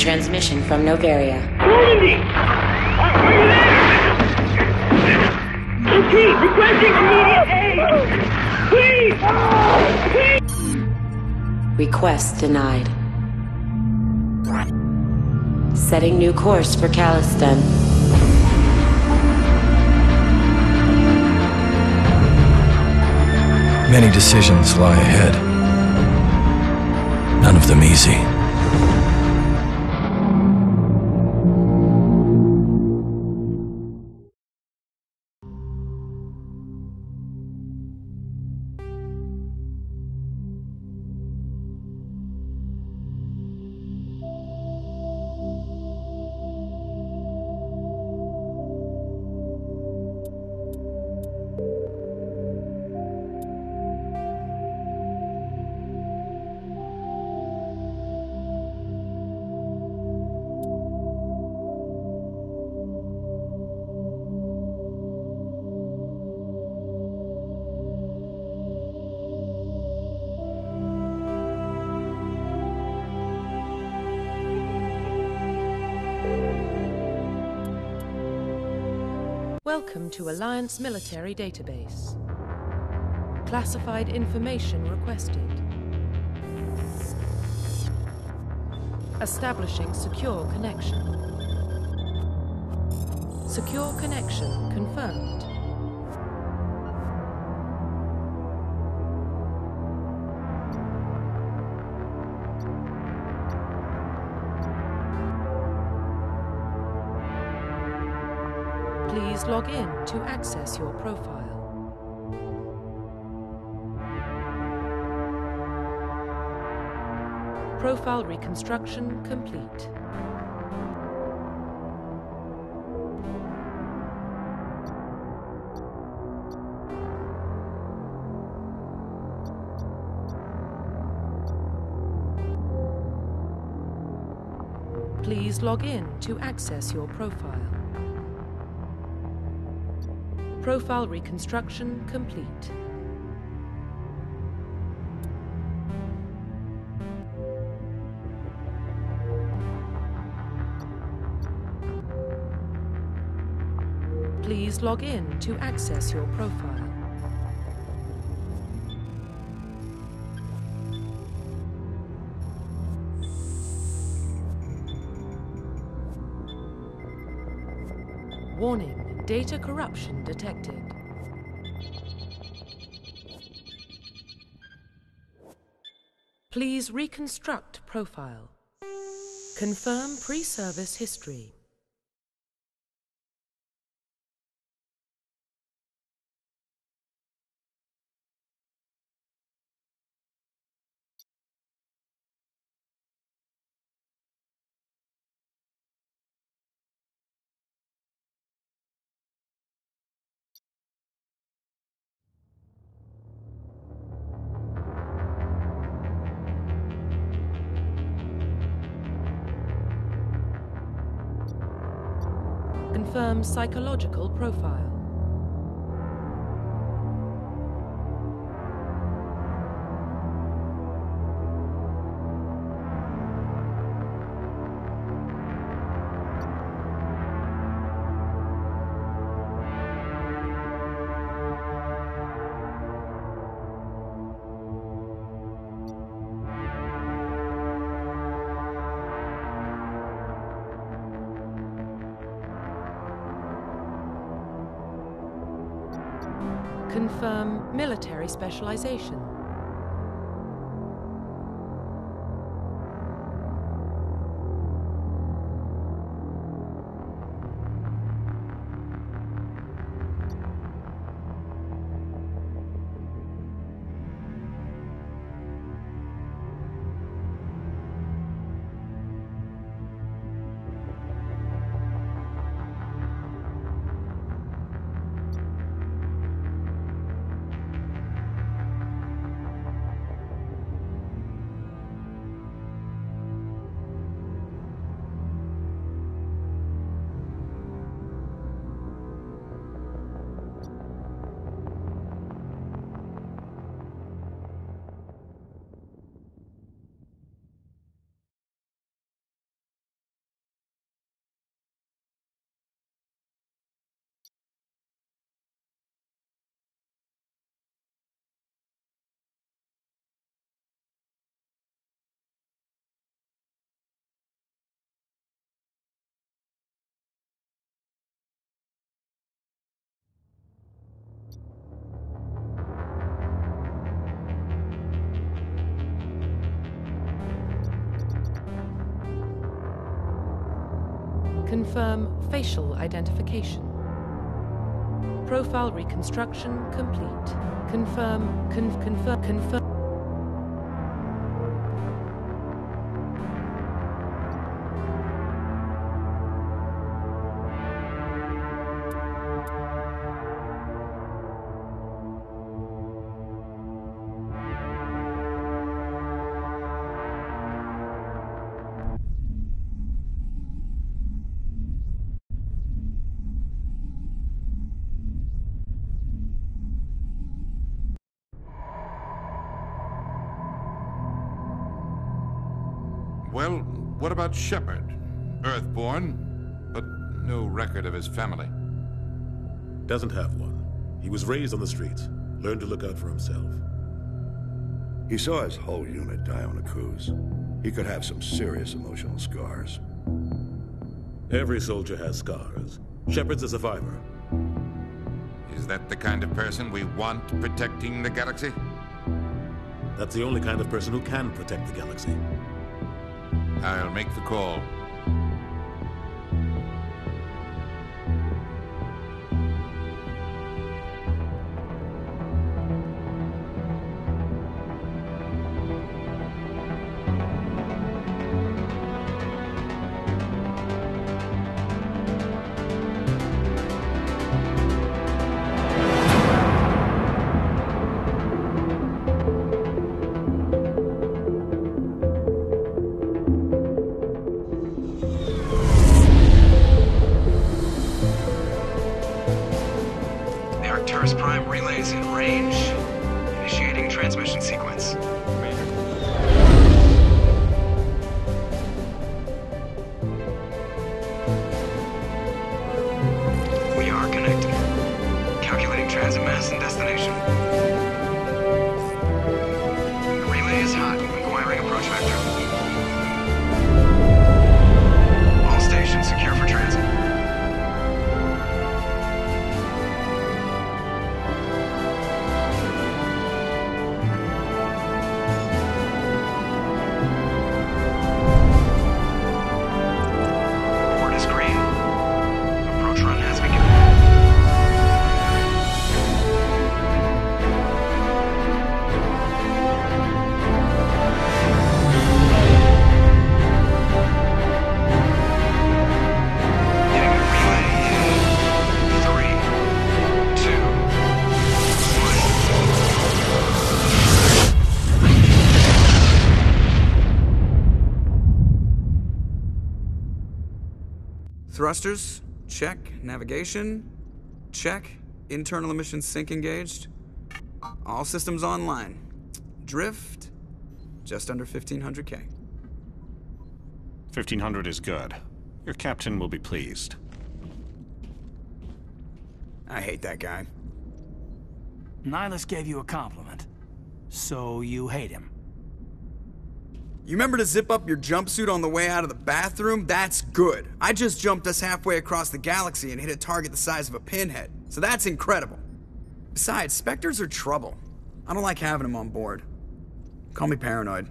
transmission from Novaria. Normandy! Are you there? Okay, requesting immediate aid! Please! Request denied. Setting new course for Caliston. Many decisions lie ahead. None of them easy. Welcome to Alliance Military Database. Classified information requested. Establishing secure connection. Secure connection confirmed. Please log in to access your profile. Profile reconstruction complete. Please log in to access your profile. Profile reconstruction complete. Please log in to access your profile. Warning, data corruption detected. Please reconstruct profile. Confirm pre-service history. Confirm psychological profile. Confirm military specialization. Confirm facial identification. Profile reconstruction complete. Confirm. Well, what about Shepard? Earthborn, but no record of his family. Doesn't have one. He was raised on the streets, learned to look out for himself. He saw his whole unit die on a cruise. He could have some serious emotional scars. Every soldier has scars. Shepard's a survivor. Is that the kind of person we want protecting the galaxy? That's the only kind of person who can protect the galaxy. I'll make the call. Prime relays in range. Initiating transmission sequence. We are connected. Calculating transit mass and destination. The relay is hot. Acquiring approach vector. All stations secure for transit. Thrusters, check. Navigation, check. Internal emissions sync engaged. All systems online. Drift, just under 1,500K. 1,500 is good. Your captain will be pleased. I hate that guy. Nihilus gave you a compliment. So you hate him. You remember to zip up your jumpsuit on the way out of the bathroom? That's good. I just jumped us halfway across the galaxy and hit a target the size of a pinhead. So that's incredible. Besides, Spectres are trouble. I don't like having them on board. Call me paranoid.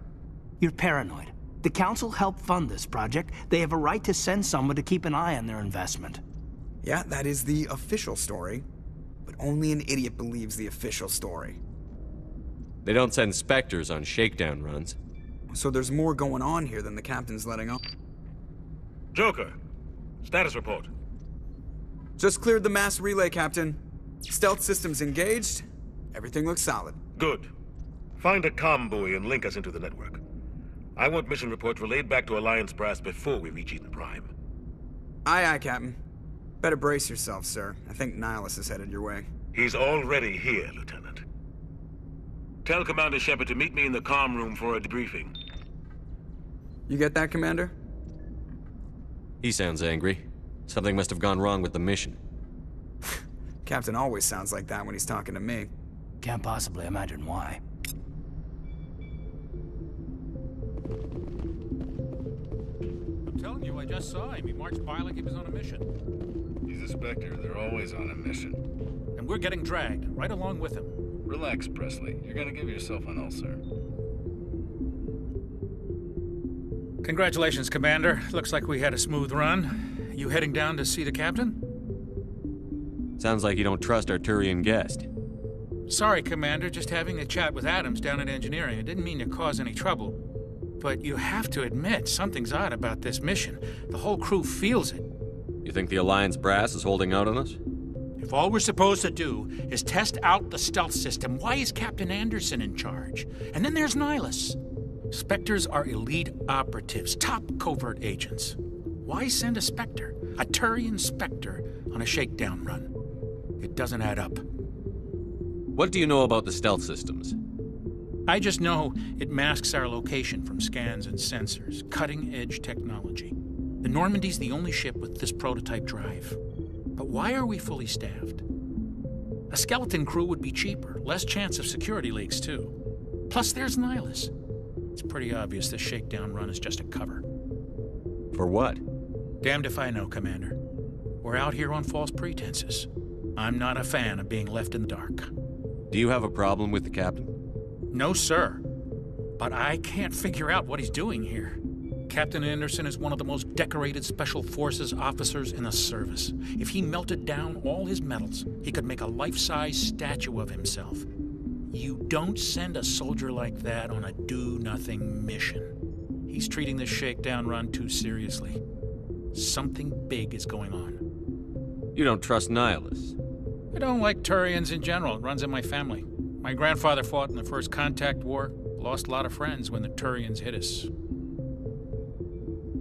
You're paranoid. The Council helped fund this project. They have a right to send someone to keep an eye on their investment. Yeah, that is the official story. But only an idiot believes the official story. They don't send Spectres on shakedown runs. So there's more going on here than the captain's letting on. Joker, status report. Just cleared the mass relay, Captain. Stealth systems engaged. Everything looks solid. Good. Find a comm buoy and link us into the network. I want mission reports relayed back to Alliance brass before we reach Eden Prime. Aye, aye, Captain. Better brace yourself, sir. I think Nihilus is headed your way. He's already here, Lieutenant. Tell Commander Shepard to meet me in the comm room for a debriefing. You get that, Commander? He sounds angry. Something must have gone wrong with the mission. Captain always sounds like that when he's talking to me. Can't possibly imagine why. I'm telling you, I just saw him. He marched by like he was on a mission. He's a Spectre. They're always on a mission. And we're getting dragged, right along with him. Relax, Presley. You're gonna give yourself an ulcer. Congratulations, Commander. Looks like we had a smooth run. You heading down to see the captain? Sounds like you don't trust our Turian guest. Sorry, Commander, just having a chat with Adams down at engineering. I didn't mean to cause any trouble. But you have to admit, something's odd about this mission. The whole crew feels it. You think the Alliance brass is holding out on us? If all we're supposed to do is test out the stealth system, why is Captain Anderson in charge? And then there's Nihilus. Spectres are elite operatives, top covert agents. Why send a Spectre, a Turian Spectre, on a shakedown run? It doesn't add up. What do you know about the stealth systems? I just know it masks our location from scans and sensors. Cutting-edge technology. The Normandy's the only ship with this prototype drive. But why are we fully staffed? A skeleton crew would be cheaper, less chance of security leaks, too. Plus, there's Nihilus. It's pretty obvious this shakedown run is just a cover. For what? Damned if I know, Commander. We're out here on false pretenses. I'm not a fan of being left in the dark. Do you have a problem with the captain? No, sir. But I can't figure out what he's doing here. Captain Anderson is one of the most decorated Special Forces officers in the service. If he melted down all his medals, he could make a life-size statue of himself. You don't send a soldier like that on a do-nothing mission. He's treating this shakedown run too seriously. Something big is going on. You don't trust Nihilus? I don't like Turians in general. It runs in my family. My grandfather fought in the First Contact War. Lost a lot of friends when the Turians hit us.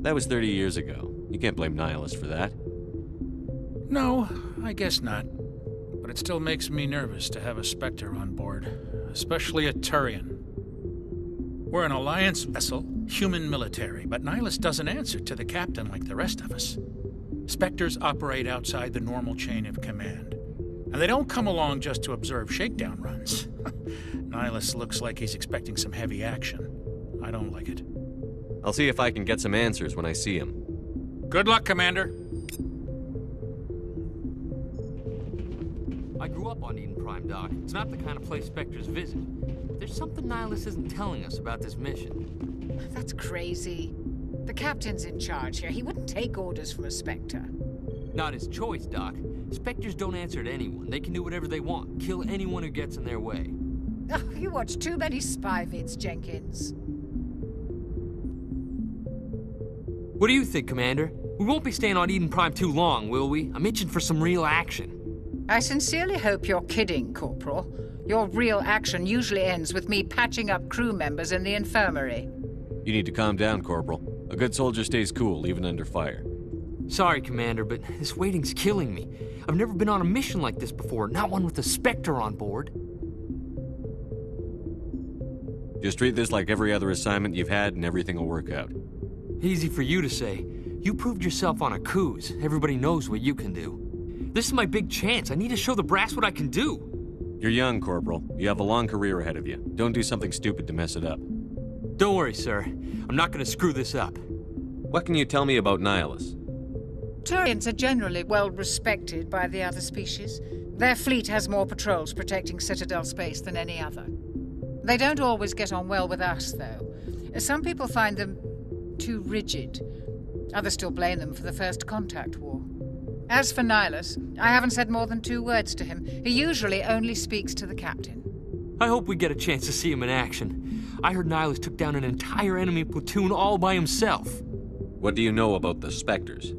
That was 30 years ago. You can't blame Nihilus for that. No, I guess not. But it still makes me nervous to have a Spectre on board, especially a Turian. We're an Alliance vessel, human military, but Nihilus doesn't answer to the captain like the rest of us. Spectres operate outside the normal chain of command. And they don't come along just to observe shakedown runs. Nihilus looks like he's expecting some heavy action. I don't like it. I'll see if I can get some answers when I see him. Good luck, Commander. I grew up on Eden Prime, Doc. It's not the kind of place Spectres visit. There's something Nihilus isn't telling us about this mission. That's crazy. The captain's in charge here. He wouldn't take orders from a Spectre. Not his choice, Doc. Spectres don't answer to anyone. They can do whatever they want. Kill anyone who gets in their way. Oh, you watch too many spy vids, Jenkins. What do you think, Commander? We won't be staying on Eden Prime too long, will we? I'm itching for some real action. I sincerely hope you're kidding, Corporal. Your real action usually ends with me patching up crew members in the infirmary. You need to calm down, Corporal. A good soldier stays cool, even under fire. Sorry, Commander, but this waiting's killing me. I've never been on a mission like this before, not one with a Spectre on board. Just treat this like every other assignment you've had and everything will work out. Easy for you to say. You proved yourself on a cruise. Everybody knows what you can do. This is my big chance. I need to show the brass what I can do. You're young, Corporal. You have a long career ahead of you. Don't do something stupid to mess it up. Don't worry, sir. I'm not going to screw this up. What can you tell me about Nihilus? Turians are generally well respected by the other species. Their fleet has more patrols protecting Citadel space than any other. They don't always get on well with us, though. Some people find them too rigid. Others still blame them for the First Contact War. As for Nihilus, I haven't said more than 2 words to him. He usually only speaks to the captain. I hope we get a chance to see him in action. I heard Nihilus took down an entire enemy platoon all by himself. What do you know about the Spectres?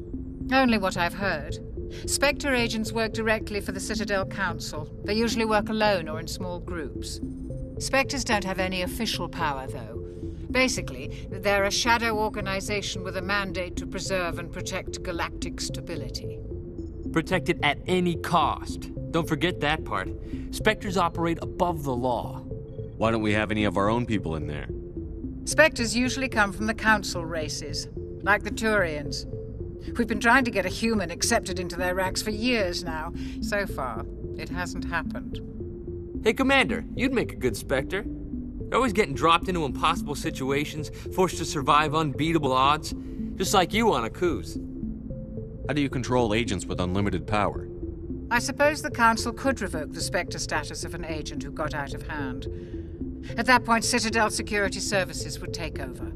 Only what I've heard. Spectre agents work directly for the Citadel Council. They usually work alone or in small groups. Spectres don't have any official power, though. Basically, they're a shadow organization with a mandate to preserve and protect galactic stability. Protect it at any cost. Don't forget that part. Spectres operate above the law. Why don't we have any of our own people in there? Spectres usually come from the Council races, like the Turians. We've been trying to get a human accepted into their ranks for years now. So far, it hasn't happened. Hey, Commander, you'd make a good Spectre. You're always getting dropped into impossible situations, forced to survive unbeatable odds, just like you on a cruise. How do you control agents with unlimited power? I suppose the Council could revoke the Spectre status of an agent who got out of hand. At that point, Citadel Security Services would take over.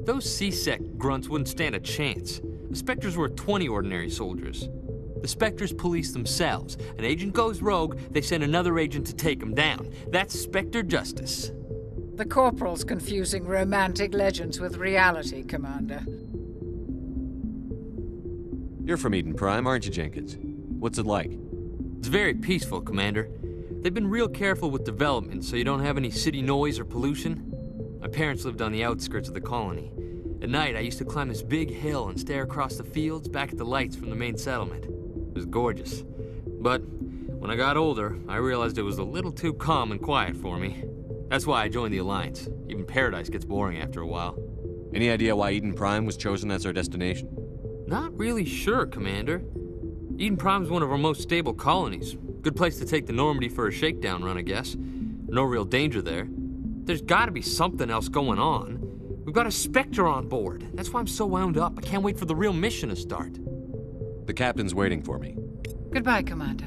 Those C-Sec grunts wouldn't stand a chance. The Spectres were 20 ordinary soldiers. The Spectres police themselves. An agent goes rogue, they send another agent to take him down. That's Spectre justice. The Corporal's confusing romantic legends with reality, Commander. You're from Eden Prime, aren't you, Jenkins? What's it like? It's very peaceful, Commander. They've been real careful with development so you don't have any city noise or pollution. My parents lived on the outskirts of the colony. At night, I used to climb this big hill and stare across the fields back at the lights from the main settlement. It was gorgeous. But when I got older, I realized it was a little too calm and quiet for me. That's why I joined the Alliance. Even Paradise gets boring after a while. Any idea why Eden Prime was chosen as our destination? Not really sure, Commander. Eden Prime's one of our most stable colonies. Good place to take the Normandy for a shakedown run, I guess. No real danger there. There's gotta be something else going on. We've got a Spectre on board. That's why I'm so wound up. I can't wait for the real mission to start. The captain's waiting for me. Goodbye, Commander.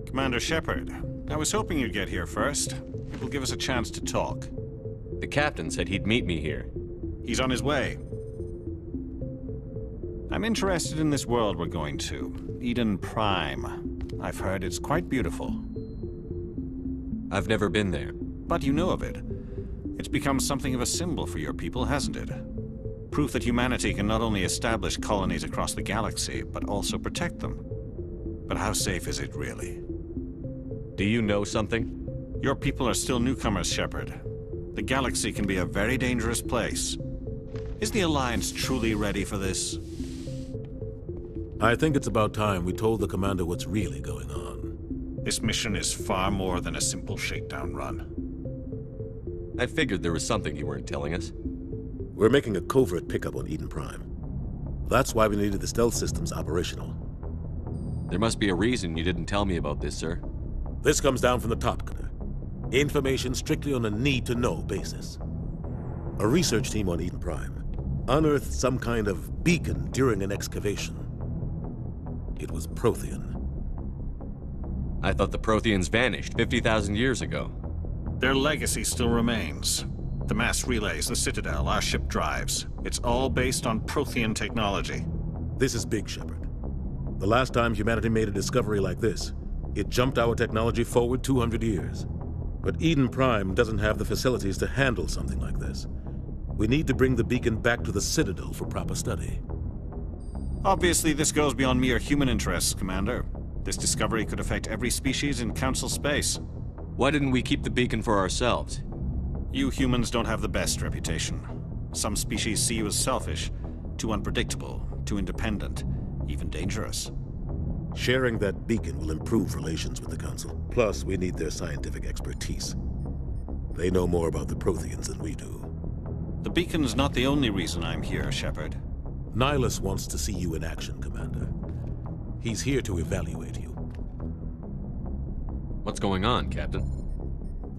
Commander Shepard, I was hoping you'd get here first. It will give us a chance to talk. The captain said he'd meet me here. He's on his way. I'm interested in this world we're going to, Eden Prime. I've heard it's quite beautiful. I've never been there. But you know of it. It's become something of a symbol for your people, hasn't it? Proof that humanity can not only establish colonies across the galaxy, but also protect them. But how safe is it, really? Do you know something? Your people are still newcomers, Shepard. The galaxy can be a very dangerous place. Is the Alliance truly ready for this? I think it's about time we told the Commander what's really going on. This mission is far more than a simple shakedown run. I figured there was something you weren't telling us. We're making a covert pickup on Eden Prime. That's why we needed the stealth systems operational. There must be a reason you didn't tell me about this, sir. This comes down from the top, Gunner. Information strictly on a need-to-know basis. A research team on Eden Prime unearthed some kind of beacon during an excavation. It was Prothean. I thought the Protheans vanished 50,000 years ago. Their legacy still remains. The mass relays, the Citadel, our ship drives. It's all based on Prothean technology. This is big, Shepard. The last time humanity made a discovery like this, it jumped our technology forward 200 years. But Eden Prime doesn't have the facilities to handle something like this. We need to bring the beacon back to the Citadel for proper study. Obviously, this goes beyond mere human interests, Commander. This discovery could affect every species in Council space. Why didn't we keep the beacon for ourselves? You humans don't have the best reputation. Some species see you as selfish, too unpredictable, too independent, even dangerous. Sharing that beacon will improve relations with the Council. Plus, we need their scientific expertise. They know more about the Protheans than we do. The beacon's not the only reason I'm here, Shepard. Nihilus wants to see you in action, Commander. He's here to evaluate you. What's going on, Captain?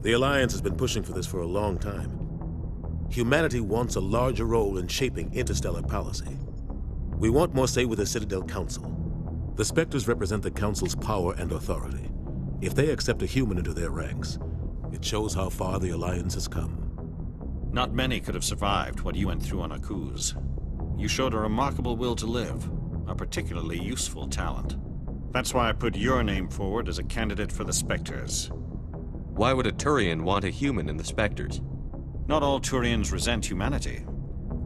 The Alliance has been pushing for this for a long time. Humanity wants a larger role in shaping interstellar policy. We want more say with the Citadel Council. The Spectres represent the Council's power and authority. If they accept a human into their ranks, it shows how far the Alliance has come. Not many could have survived what you went through on Akuz. You showed a remarkable will to live, a particularly useful talent. That's why I put your name forward as a candidate for the Spectres. Why would a Turian want a human in the Spectres? Not all Turians resent humanity.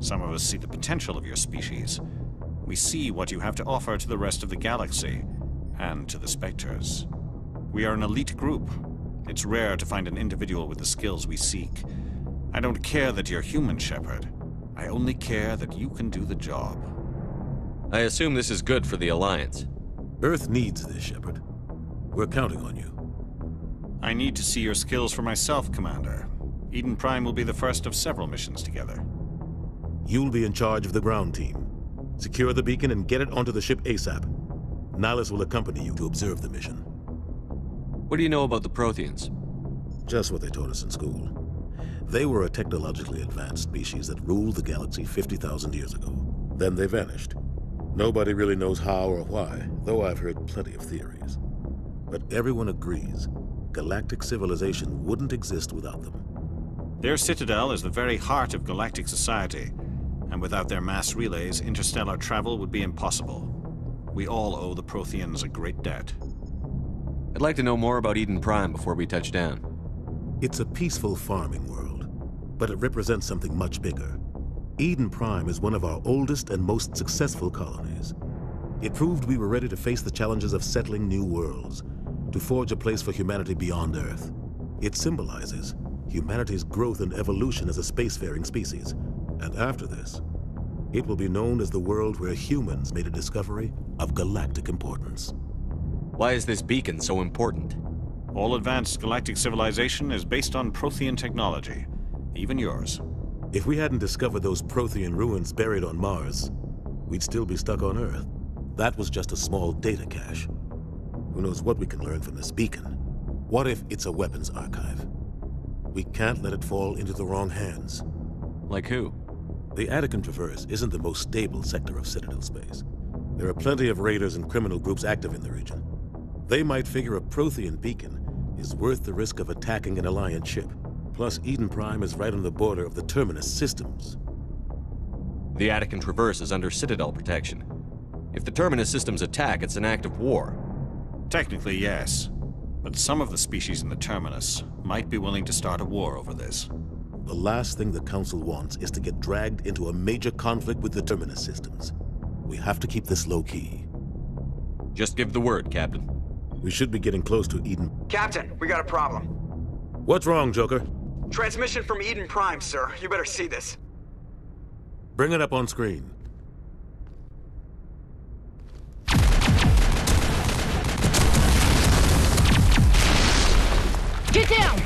Some of us see the potential of your species. We see what you have to offer to the rest of the galaxy, and to the Spectres. We are an elite group. It's rare to find an individual with the skills we seek. I don't care that you're human, Shepard. I only care that you can do the job. I assume this is good for the Alliance. Earth needs this, Shepard. We're counting on you. I need to see your skills for myself, Commander. Eden Prime will be the first of several missions together. You'll be in charge of the ground team. Secure the beacon and get it onto the ship ASAP. Nihilus will accompany you to observe the mission. What do you know about the Protheans? Just what they taught us in school. They were a technologically advanced species that ruled the galaxy 50,000 years ago. Then they vanished. Nobody really knows how or why, though I've heard plenty of theories. But everyone agrees galactic civilization wouldn't exist without them. Their citadel is the very heart of galactic society, and without their mass relays, interstellar travel would be impossible. We all owe the Protheans a great debt. I'd like to know more about Eden Prime before we touch down. It's a peaceful farming world, but it represents something much bigger. Eden Prime is one of our oldest and most successful colonies. It proved we were ready to face the challenges of settling new worlds, to forge a place for humanity beyond Earth. It symbolizes humanity's growth and evolution as a spacefaring species. And after this, it will be known as the world where humans made a discovery of galactic importance. Why is this beacon so important? All advanced galactic civilization is based on Prothean technology, even yours. If we hadn't discovered those Prothean ruins buried on Mars, we'd still be stuck on Earth. That was just a small data cache. Who knows what we can learn from this beacon? What if it's a weapons archive? We can't let it fall into the wrong hands. Like who? The Attican Traverse isn't the most stable sector of Citadel space. There are plenty of raiders and criminal groups active in the region. They might figure a Prothean beacon is worth the risk of attacking an Alliance ship. Plus, Eden Prime is right on the border of the Terminus systems. The Attican Traverse is under Citadel protection. If the Terminus systems attack, it's an act of war. Technically, yes. But some of the species in the Terminus might be willing to start a war over this. The last thing the Council wants is to get dragged into a major conflict with the Terminus systems. We have to keep this low-key. Just give the word, Captain. We should be getting close to Eden. Captain, we got a problem. What's wrong, Joker? Transmission from Eden Prime, sir. You better see this. Bring it up on screen. Get down!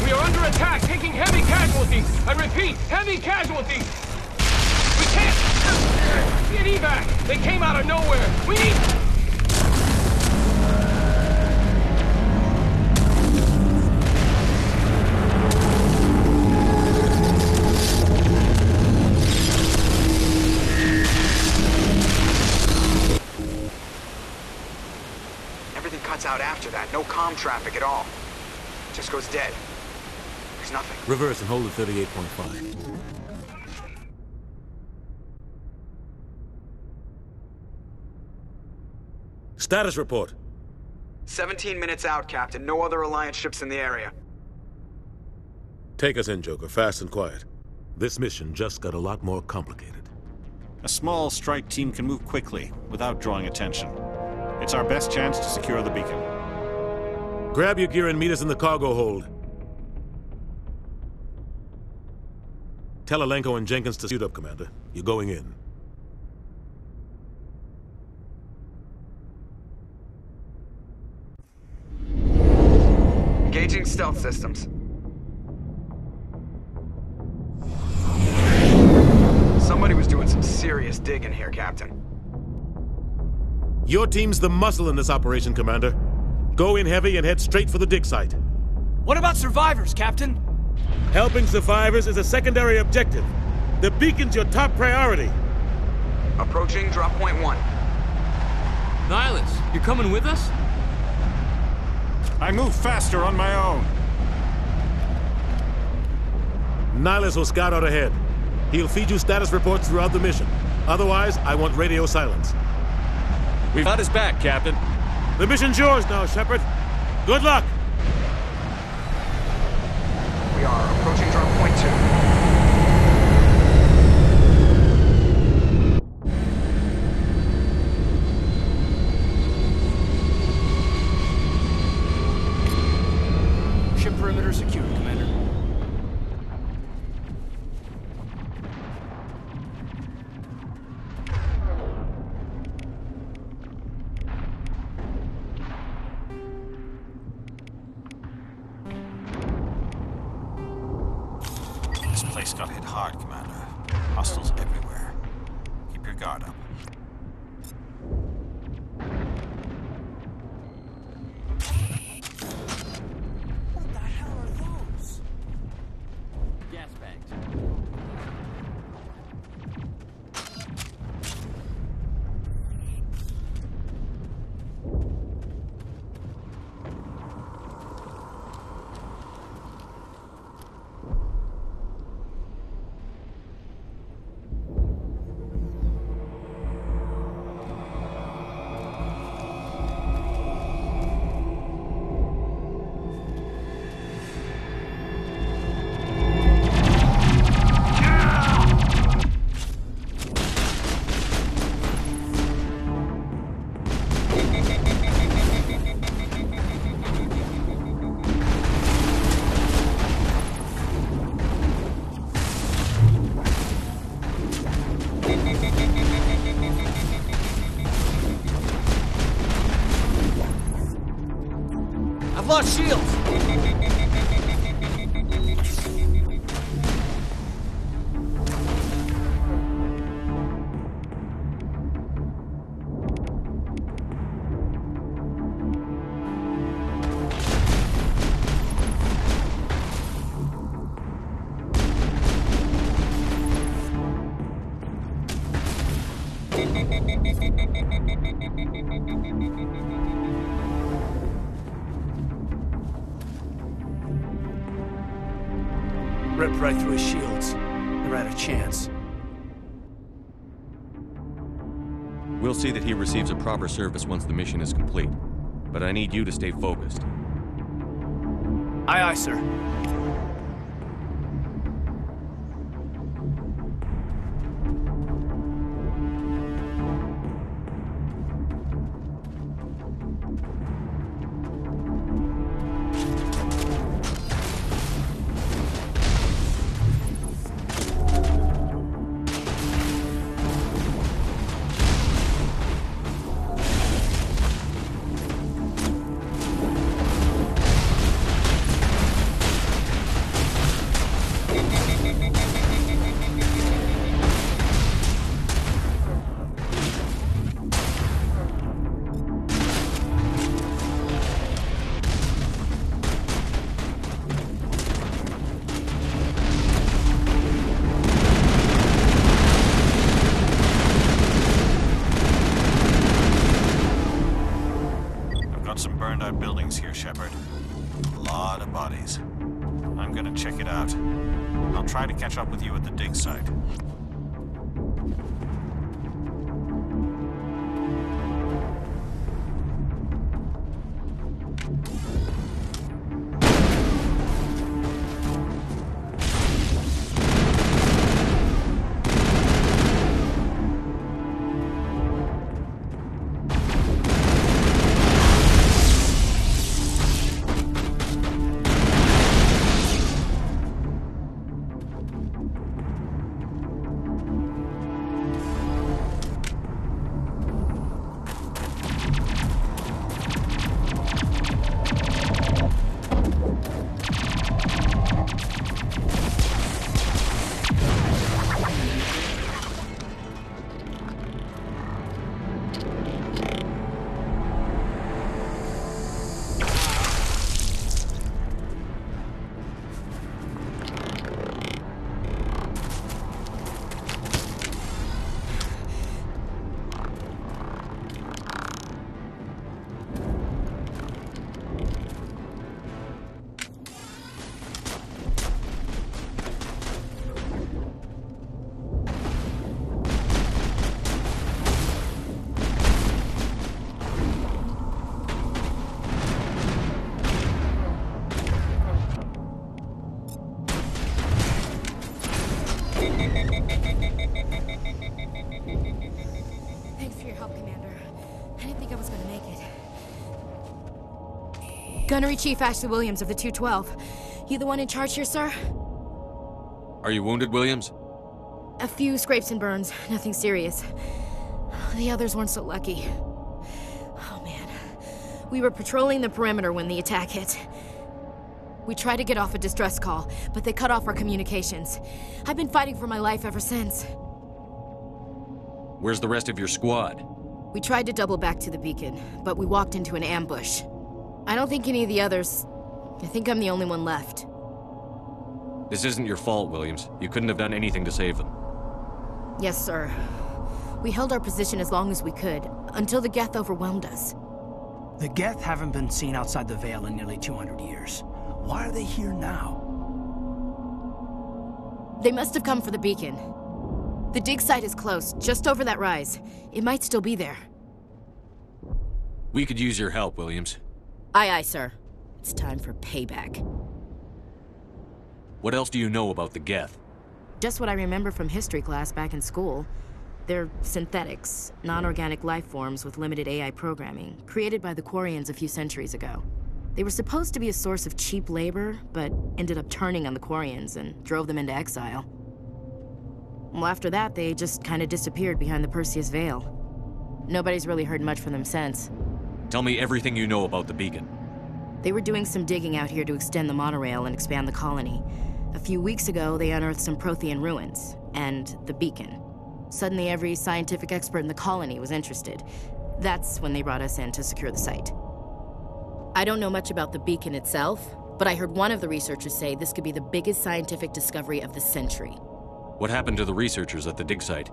We are under attack, taking heavy casualties. I repeat, heavy casualties. We can't get evac. They came out of nowhere. We need... Everything cuts out after that. No comm traffic at all. Just goes dead. There's nothing. Reverse and hold at 38.5. Status report. 17 minutes out, Captain. No other Alliance ships in the area. Take us in, Joker, fast and quiet. This mission just got a lot more complicated. A small strike team can move quickly, without drawing attention. It's our best chance to secure the beacon. Grab your gear and meet us in the cargo hold. Tell Alenko and Jenkins to suit up, Commander. You're going in. Engaging stealth systems. Somebody was doing some serious digging here, Captain. Your team's the muscle in this operation, Commander. Go in heavy and head straight for the dig site. What about survivors, Captain? Helping survivors is a secondary objective. The beacon's your top priority. Approaching drop point 1. Nihilus, you coming with us? I move faster on my own. Nihilus will scout out ahead. He'll feed you status reports throughout the mission. Otherwise, I want radio silence. We've got his back, Captain. The mission's yours now, Shepard. Good luck! We are approaching drop point 2. Ship perimeter secured, Commander. This place got hit hard, Commander. Hostiles everywhere. Keep your guard up. shields! Ripped right through his shields. Never had a chance. We'll see that he receives a proper service once the mission is complete. But I need you to stay focused. Aye, aye, sir. Buildings here, Shepard. A lot of bodies. I'm gonna check it out. I'll try to catch up with you at the dig site. Thanks for your help, Commander. I didn't think I was gonna make it. Gunnery Chief Ashley Williams of the 212. You the one in charge here, sir? Are you wounded, Williams? A few scrapes and burns, nothing serious. The others weren't so lucky. Oh man. We were patrolling the perimeter when the attack hit. We tried to get off a distress call, but they cut off our communications. I've been fighting for my life ever since. Where's the rest of your squad? We tried to double back to the beacon, but we walked into an ambush. I don't think any of the others... I think I'm the only one left. This isn't your fault, Williams. You couldn't have done anything to save them. Yes, sir. We held our position as long as we could, until the Geth overwhelmed us. The Geth haven't been seen outside the Veil in nearly 200 years. Why are they here now? They must have come for the beacon. The dig site is close, just over that rise. It might still be there. We could use your help, Williams. Aye, aye, sir. It's time for payback. What else do you know about the Geth? Just what I remember from history class back in school. They're synthetics, non-organic life forms with limited AI programming, created by the Quarians a few centuries ago. They were supposed to be a source of cheap labor, but ended up turning on the Quarians and drove them into exile. Well, after that, they just kind of disappeared behind the Perseus Veil. Nobody's really heard much from them since. Tell me everything you know about the beacon. They were doing some digging out here to extend the monorail and expand the colony. A few weeks ago, they unearthed some Prothean ruins, and the beacon. Suddenly, every scientific expert in the colony was interested. That's when they brought us in to secure the site. I don't know much about the beacon itself, but I heard one of the researchers say this could be the biggest scientific discovery of the century. What happened to the researchers at the dig site?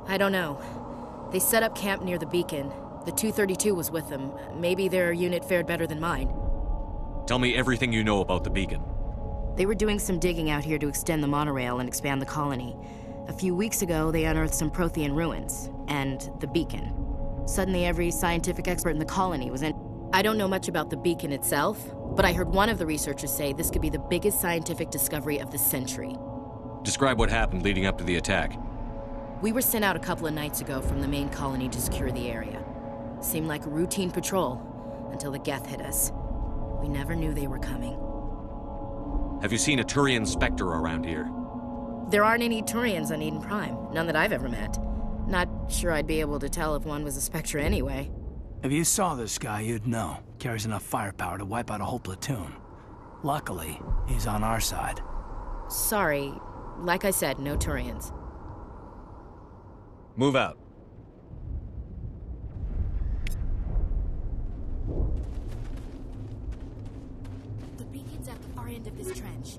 I don't know. They set up camp near the beacon. The 232 was with them. Maybe their unit fared better than mine. Tell me everything you know about the beacon. They were doing some digging out here to extend the monorail and expand the colony. A few weeks ago, they unearthed some Prothean ruins, and the beacon. Suddenly, every scientific expert in the colony was in. I don't know much about the beacon itself, but I heard one of the researchers say this could be the biggest scientific discovery of the century. Describe what happened leading up to the attack. We were sent out a couple of nights ago from the main colony to secure the area. Seemed like a routine patrol, until the Geth hit us. We never knew they were coming. Have you seen a Turian Spectre around here? There aren't any Turians on Eden Prime, none that I've ever met. Not sure I'd be able to tell if one was a Spectre anyway. If you saw this guy, you'd know. Carries enough firepower to wipe out a whole platoon. Luckily, he's on our side. Sorry. Like I said, no Turians. Move out. The beacon's at the far end of this trench.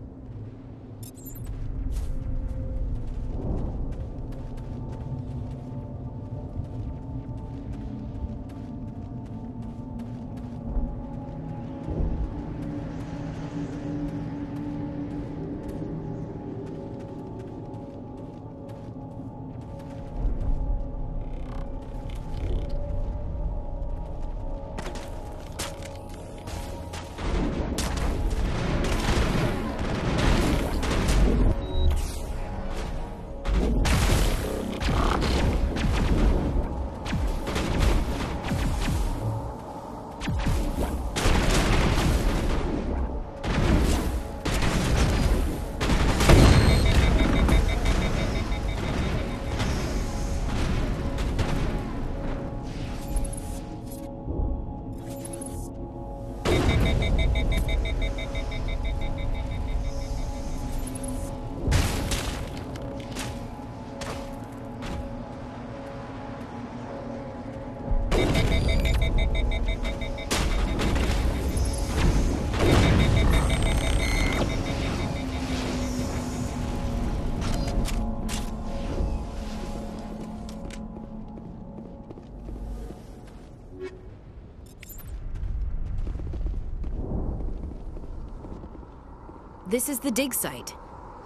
This is the dig site.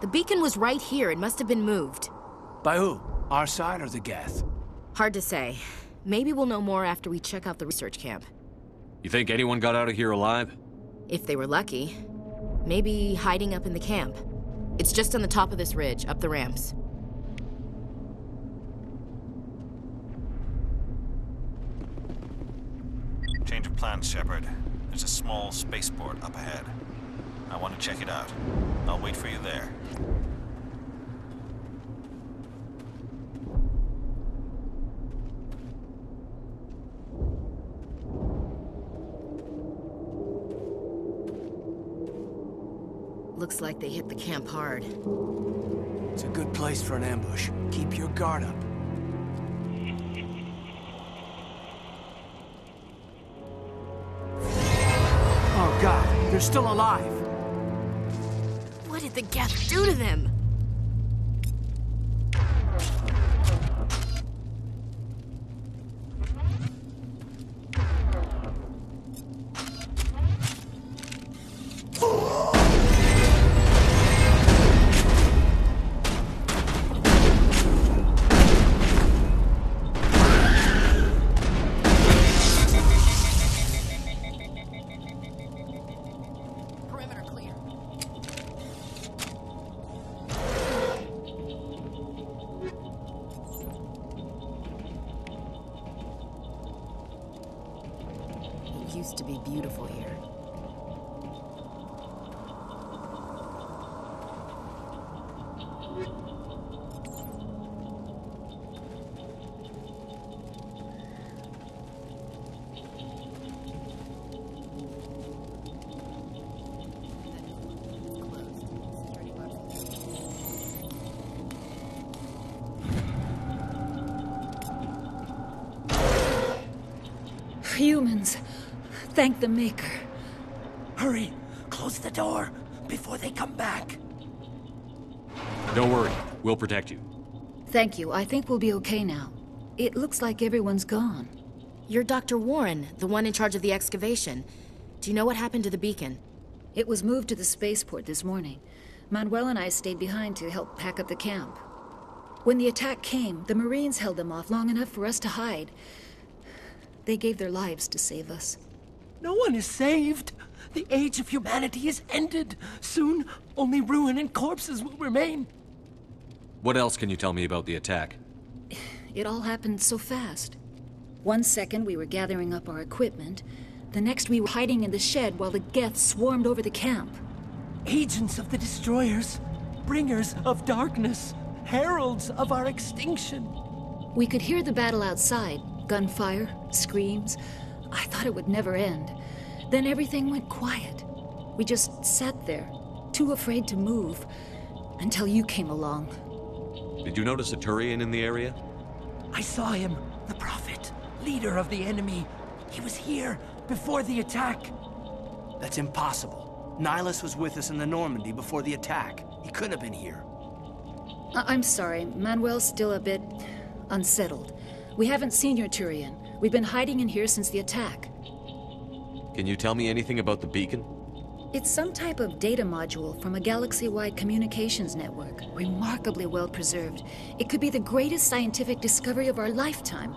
The beacon was right here. It must have been moved. By who? Our side or the Geth? Hard to say. Maybe we'll know more after we check out the research camp. You think anyone got out of here alive? If they were lucky. Maybe hiding up in the camp. It's just on the top of this ridge, up the ramps. Change of plans, Shepard. There's a small spaceport up ahead. I want to check it out. I'll wait for you there. Looks like they hit the camp hard. It's a good place for an ambush. Keep your guard up. Oh God, they're still alive! What did the Geth do to them? Used to be beautiful here. Humans. Thank the Maker. Hurry! Close the door before they come back. Don't worry. We'll protect you. Thank you. I think we'll be okay now. It looks like everyone's gone. You're Dr. Warren, the one in charge of the excavation. Do you know what happened to the beacon? It was moved to the spaceport this morning. Manuel and I stayed behind to help pack up the camp. When the attack came, the Marines held them off long enough for us to hide. They gave their lives to save us. No one is saved. The age of humanity is ended. Soon, only ruin and corpses will remain. What else can you tell me about the attack? It all happened so fast. 1 second we were gathering up our equipment. The next we were hiding in the shed while the Geth swarmed over the camp. Agents of the destroyers, bringers of darkness, heralds of our extinction. We could hear the battle outside. Gunfire, screams. I thought it would never end. Then everything went quiet. We just sat there, too afraid to move, until you came along. Did you notice a Turian in the area? I saw him, the Prophet, leader of the enemy. He was here before the attack. That's impossible. Nihilus was with us in the Normandy before the attack. He couldn't have been here. I'm sorry. Manuel's still a bit unsettled. We haven't seen your Turian. We've been hiding in here since the attack. Can you tell me anything about the beacon? It's some type of data module from a galaxy-wide communications network. Remarkably well preserved. It could be the greatest scientific discovery of our lifetime.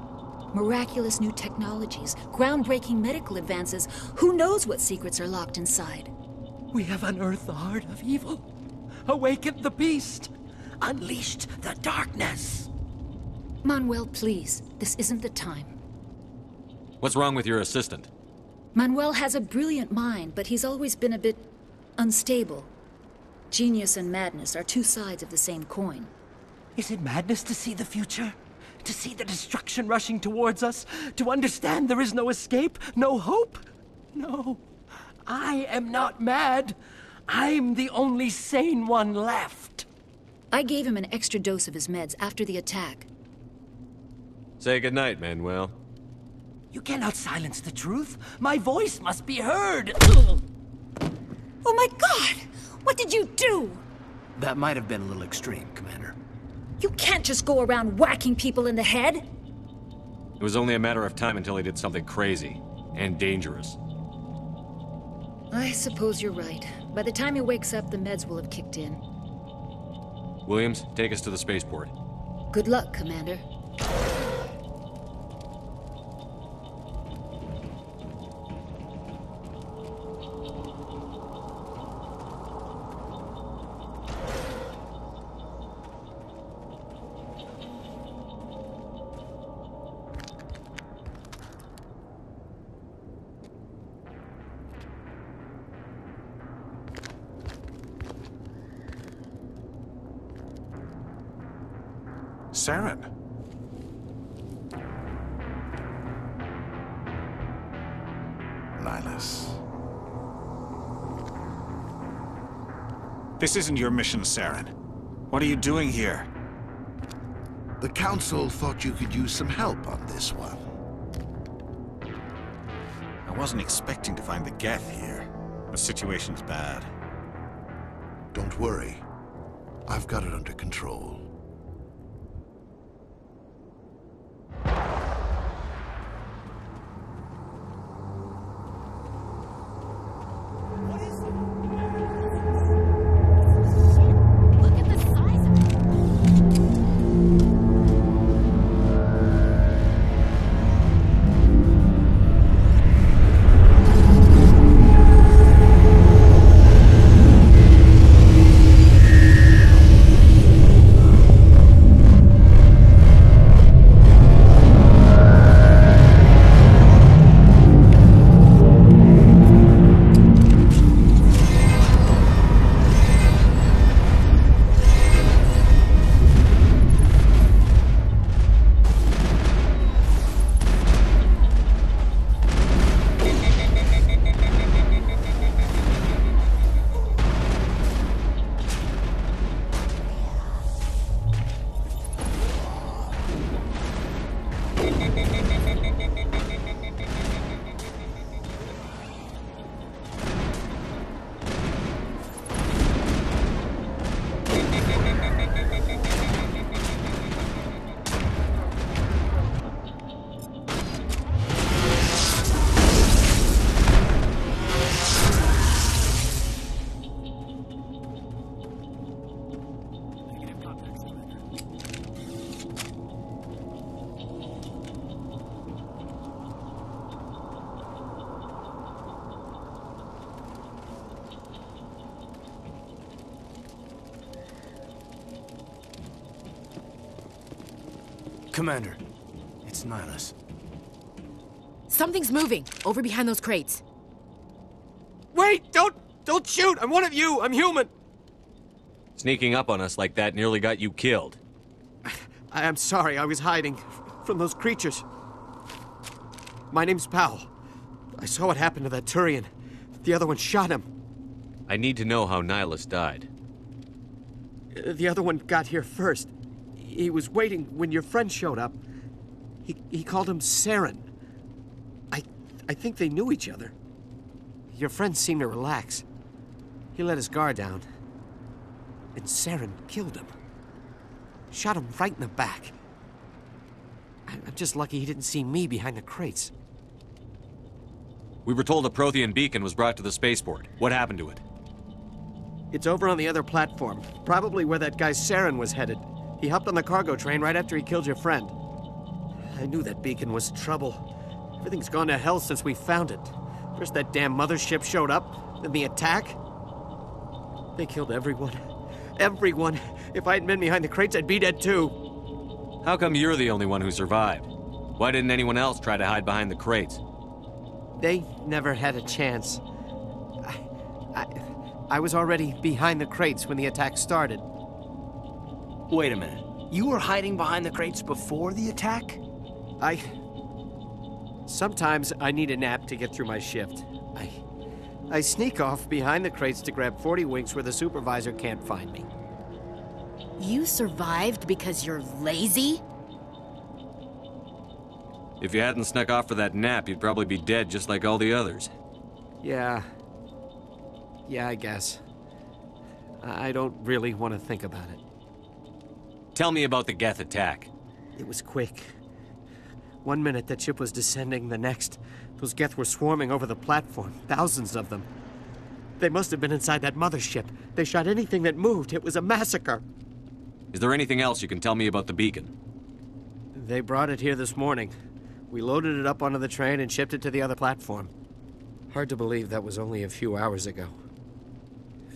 Miraculous new technologies, groundbreaking medical advances. Who knows what secrets are locked inside? We have unearthed the heart of evil, awakened the beast, unleashed the darkness. Manuel, please. This isn't the time. What's wrong with your assistant? Manuel has a brilliant mind, but he's always been a bit unstable. Genius and madness are two sides of the same coin. Is it madness to see the future? To see the destruction rushing towards us? To understand there is no escape? No hope? No. I am not mad. I'm the only sane one left. I gave him an extra dose of his meds after the attack. Say goodnight, Manuel. You cannot silence the truth. My voice must be heard. Oh my God! What did you do? That might have been a little extreme, Commander. You can't just go around whacking people in the head. It was only a matter of time until he did something crazy and dangerous. I suppose you're right. By the time he wakes up, the meds will have kicked in. Williams, take us to the spaceport. Good luck, Commander. Saren. Nihilus. This isn't your mission, Saren. What are you doing here? The Council thought you could use some help on this one. I wasn't expecting to find the Geth here. The situation's bad. Don't worry. I've got it under control. Commander, it's Nihilus. Something's moving, over behind those crates. Wait! Don't shoot! I'm one of you! I'm human! Sneaking up on us like that nearly got you killed. I'm sorry, I was hiding from those creatures. My name's Powell. I saw what happened to that Turian. The other one shot him. I need to know how Nihilus died. The other one got here first. He was waiting when your friend showed up. He called him Saren. I think they knew each other. Your friend seemed to relax. He let his guard down. And Saren killed him. Shot him right in the back. I'm just lucky he didn't see me behind the crates. We were told a Prothean beacon was brought to the spaceport. What happened to it? It's over on the other platform. Probably where that guy Saren was headed. He hopped on the cargo train right after he killed your friend. I knew that beacon was trouble. Everything's gone to hell since we found it. First that damn mothership showed up, then the attack. They killed everyone. Everyone. If I hadn't been behind the crates, I'd be dead too. How come you're the only one who survived? Why didn't anyone else try to hide behind the crates? They never had a chance. I was already behind the crates when the attack started. Wait a minute. You were hiding behind the crates before the attack? Sometimes I need a nap to get through my shift. I sneak off behind the crates to grab 40 winks where the supervisor can't find me. You survived because you're lazy? If you hadn't snuck off for that nap, you'd probably be dead just like all the others. Yeah, I guess. I don't really want to think about it. Tell me about the Geth attack. It was quick. 1 minute that ship was descending, the next, those Geth were swarming over the platform, thousands of them. They must have been inside that mothership. They shot anything that moved. It was a massacre. Is there anything else you can tell me about the beacon? They brought it here this morning. We loaded it up onto the train and shipped it to the other platform. Hard to believe that was only a few hours ago.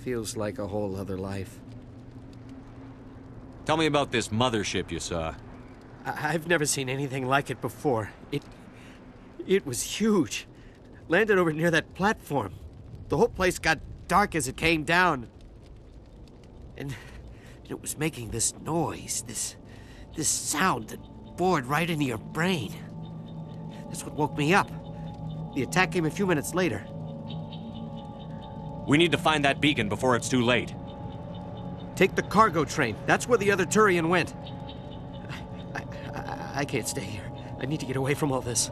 Feels like a whole other life. Tell me about this mothership you saw. I've never seen anything like it before. It was huge. Landed over near that platform. The whole place got dark as it came down. And it was making this noise, this sound that bored right into your brain. That's what woke me up. The attack came a few minutes later. We need to find that beacon before it's too late. Take the cargo train. That's where the other Turian went. I can't stay here. I need to get away from all this.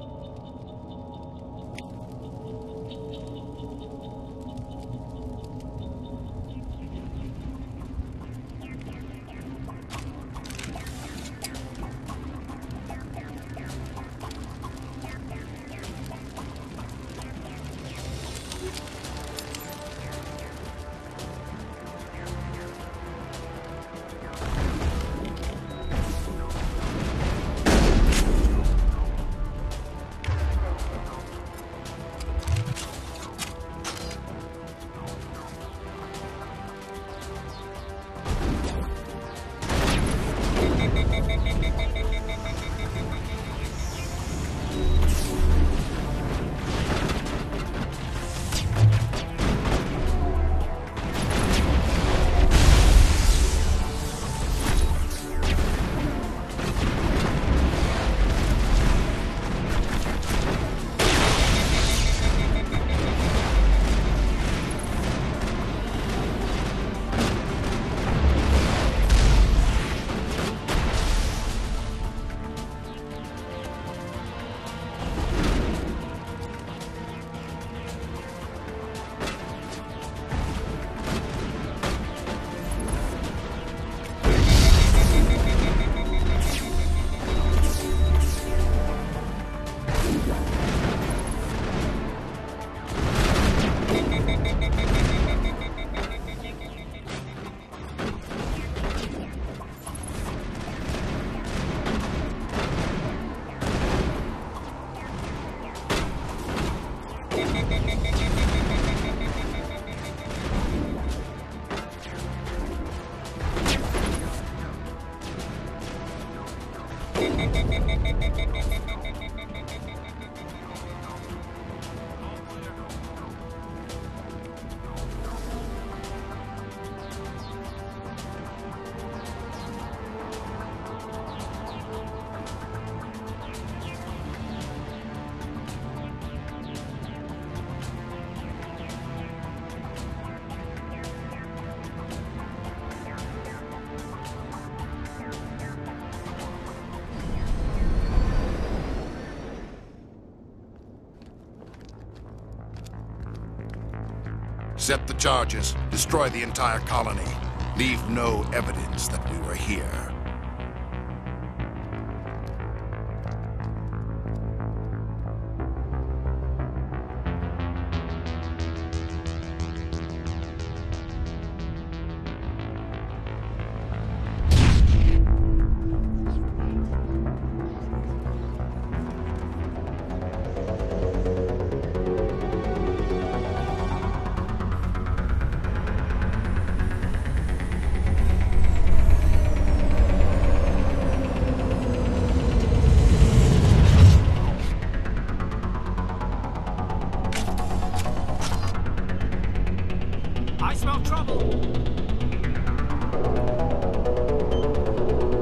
Set the charges. Destroy the entire colony. Leave no evidence that we were here.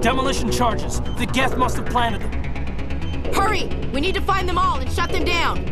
Demolition charges. The Geth must have planted them. Hurry! We need to find them all and shut them down.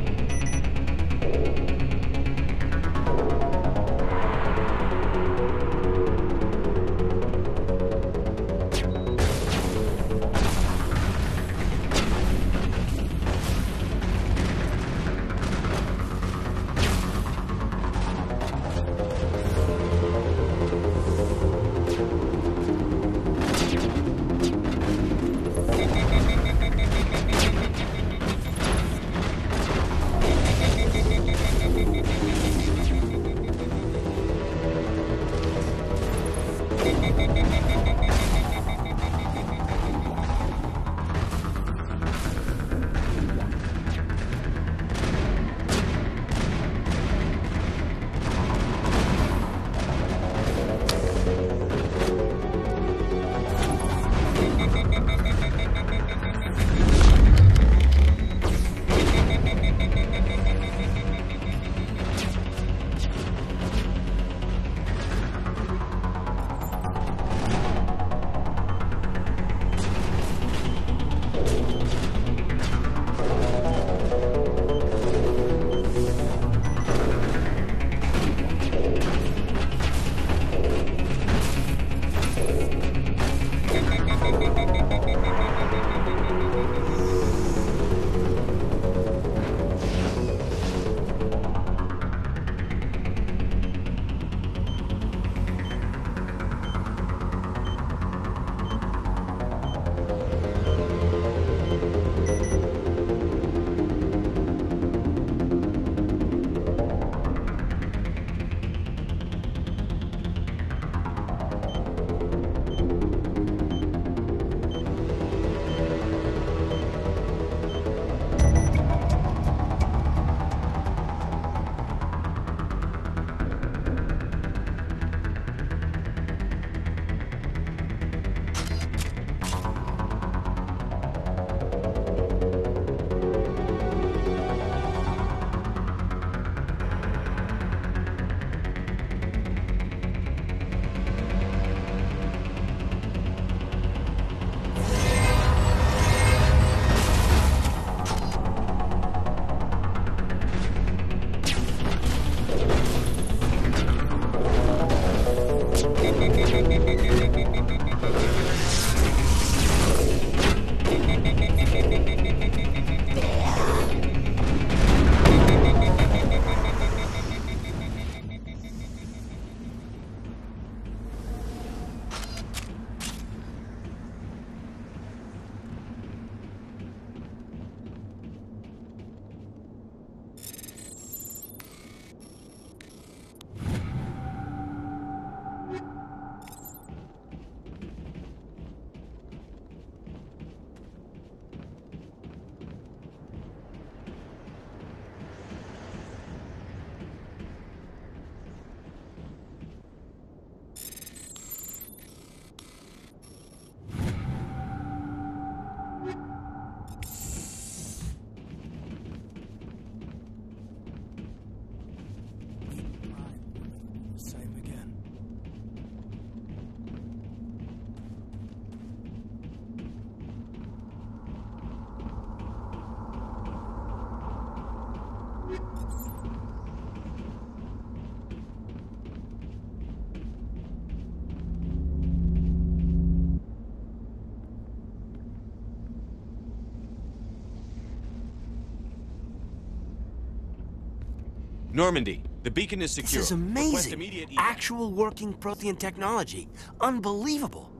Normandy, the beacon is secure. This is amazing. Actual working Prothean technology. Unbelievable.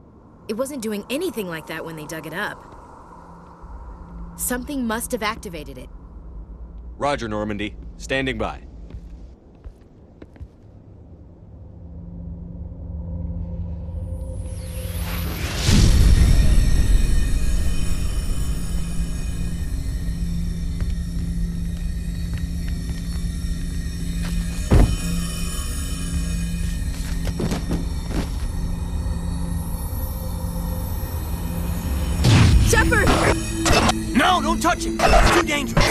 It wasn't doing anything like that when they dug it up. Something must have activated it. Roger, Normandy. Standing by. Shepard! No, don't touch him. It's too dangerous.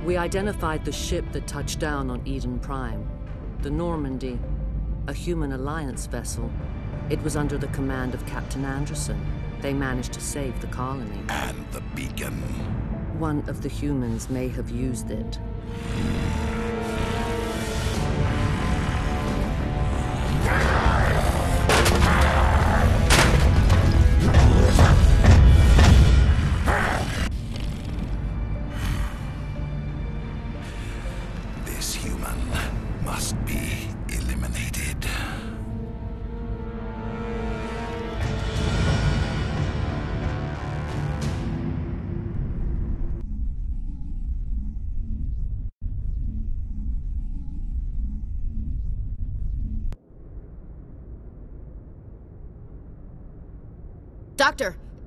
We identified the ship that touched down on Eden Prime. The Normandy, a human alliance vessel. It was under the command of Captain Anderson. They managed to save the colony. And the beacon. One of the humans may have used it. This human must be eliminated.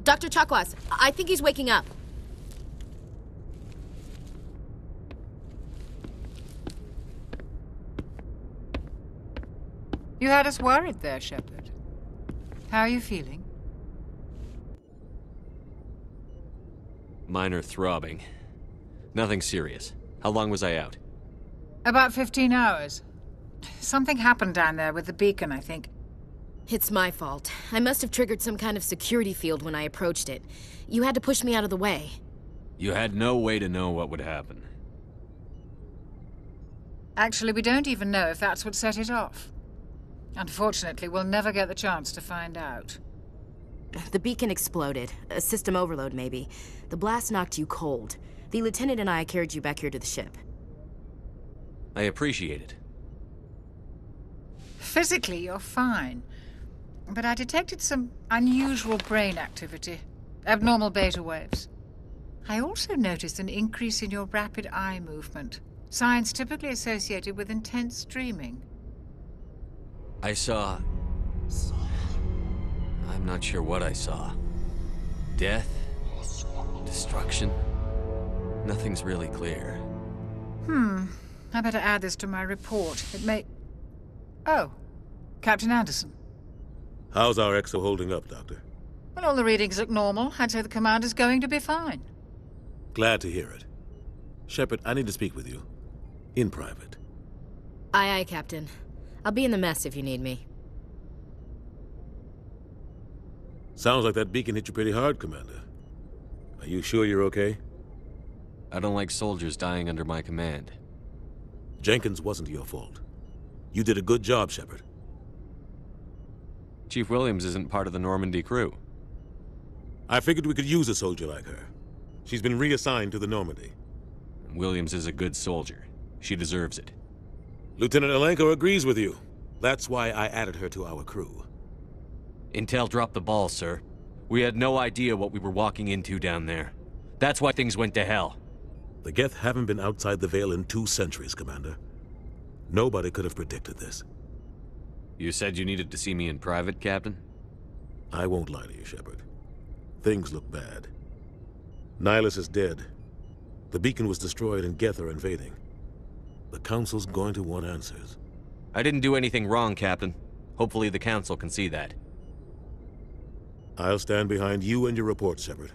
Dr. Chakwas, I think he's waking up. You had us worried there, Shepard. How are you feeling? Minor throbbing. Nothing serious. How long was I out? About 15 hours. Something happened down there with the beacon, I think. It's my fault. I must have triggered some kind of security field when I approached it. You had to push me out of the way. You had no way to know what would happen. Actually, we don't even know if that's what set it off. Unfortunately, we'll never get the chance to find out. The beacon exploded. A system overload, maybe. The blast knocked you cold. The lieutenant and I carried you back here to the ship. I appreciate it. Physically, you're fine. But I detected some unusual brain activity. Abnormal beta waves. I also noticed an increase in your rapid eye movement. Signs typically associated with intense dreaming. I saw... I'm not sure what I saw. Death? Destruction? Nothing's really clear. I better add this to my report. It may... Oh, Captain Anderson. How's our exo holding up, Doctor? Well, all the readings look normal. I'd say the commander's going to be fine. Glad to hear it. Shepard, I need to speak with you. In private. Aye, Captain. I'll be in the mess if you need me. Sounds like that beacon hit you pretty hard, Commander. Are you sure you're okay? I don't like soldiers dying under my command. Jenkins wasn't your fault. You did a good job, Shepard. Chief Williams isn't part of the Normandy crew. I figured we could use a soldier like her. She's been reassigned to the Normandy. Williams is a good soldier. She deserves it. Lieutenant Alenko agrees with you. That's why I added her to our crew. Intel dropped the ball, sir. We had no idea what we were walking into down there. That's why things went to hell. The Geth haven't been outside the Veil in 2 centuries, Commander. Nobody could have predicted this. You said you needed to see me in private, Captain? I won't lie to you, Shepard. Things look bad. Nihilus is dead. The beacon was destroyed and Geth are invading. The Council's going to want answers. I didn't do anything wrong, Captain. Hopefully the Council can see that. I'll stand behind you and your report, Shepard.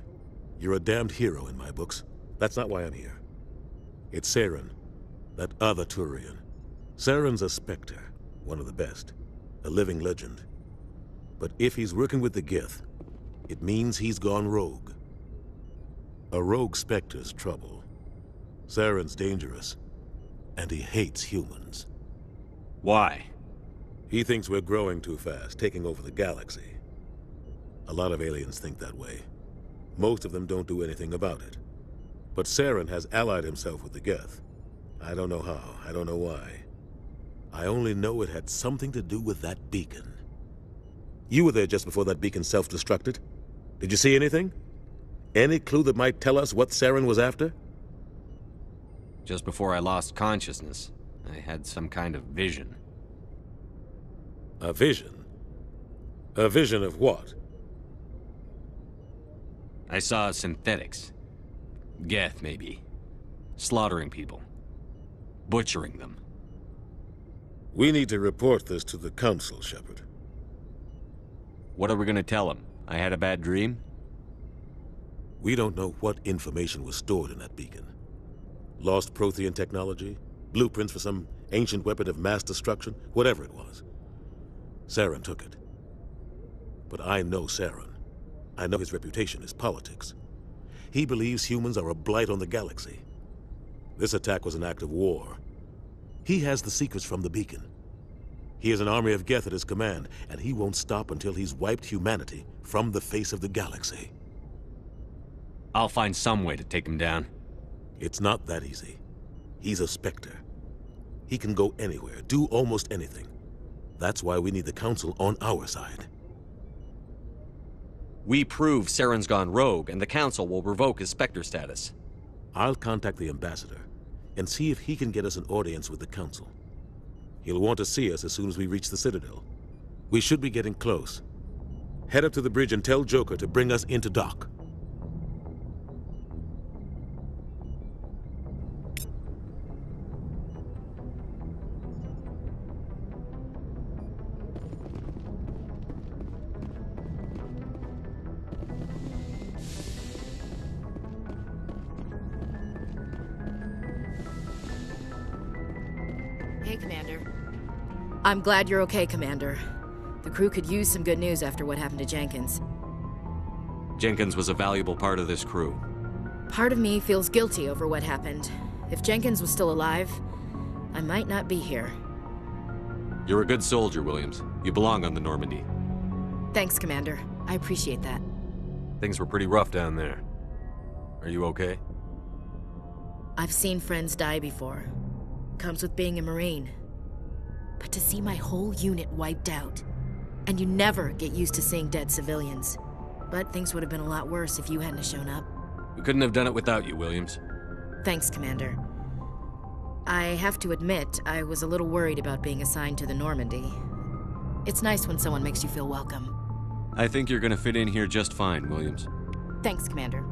You're a damned hero in my books. That's not why I'm here. It's Saren, that other Turian. Saren's a Spectre, one of the best, a living legend. But if he's working with the Geth, it means he's gone rogue. A rogue Spectre's trouble. Saren's dangerous, and he hates humans. Why? He thinks we're growing too fast, taking over the galaxy. A lot of aliens think that way. Most of them don't do anything about it. But Saren has allied himself with the Geth. I don't know how, I don't know why. I only know it had something to do with that beacon. You were there just before that beacon self-destructed. Did you see anything? Any clue that might tell us what Saren was after? Just before I lost consciousness, I had some kind of vision. A vision? A vision of what? I saw synthetics. Geth, maybe. Slaughtering people. Butchering them. We need to report this to the Council, Shepard. What are we gonna tell them? I had a bad dream? We don't know what information was stored in that beacon. Lost Prothean technology? Blueprints for some ancient weapon of mass destruction? Whatever it was. Saren took it. But I know Saren. I know his reputation is politics. He believes humans are a blight on the galaxy. This attack was an act of war. He has the secrets from the beacon. He has an army of Geth at his command, and he won't stop until he's wiped humanity from the face of the galaxy. I'll find some way to take him down. It's not that easy. He's a Spectre. He can go anywhere, do almost anything. That's why we need the Council on our side. We prove Saren's gone rogue, and the Council will revoke his Spectre status. I'll contact the Ambassador and see if he can get us an audience with the Council. He'll want to see us as soon as we reach the Citadel. We should be getting close. Head up to the bridge and tell Joker to bring us into dock. Hey, Commander. I'm glad you're okay, Commander. The crew could use some good news after what happened to Jenkins. Jenkins was a valuable part of this crew. Part of me feels guilty over what happened. If Jenkins was still alive, I might not be here. You're a good soldier, Williams. You belong on the Normandy. Thanks, Commander. I appreciate that. Things were pretty rough down there. Are you okay? I've seen friends die before. Comes with being a Marine. But to see my whole unit wiped out, and you never get used to seeing dead civilians. But things would have been a lot worse if you hadn't shown up. We couldn't have done it without you, Williams. Thanks, Commander. I have to admit, I was a little worried about being assigned to the Normandy. It's nice when someone makes you feel welcome. I think you're gonna fit in here just fine, Williams. Thanks, Commander.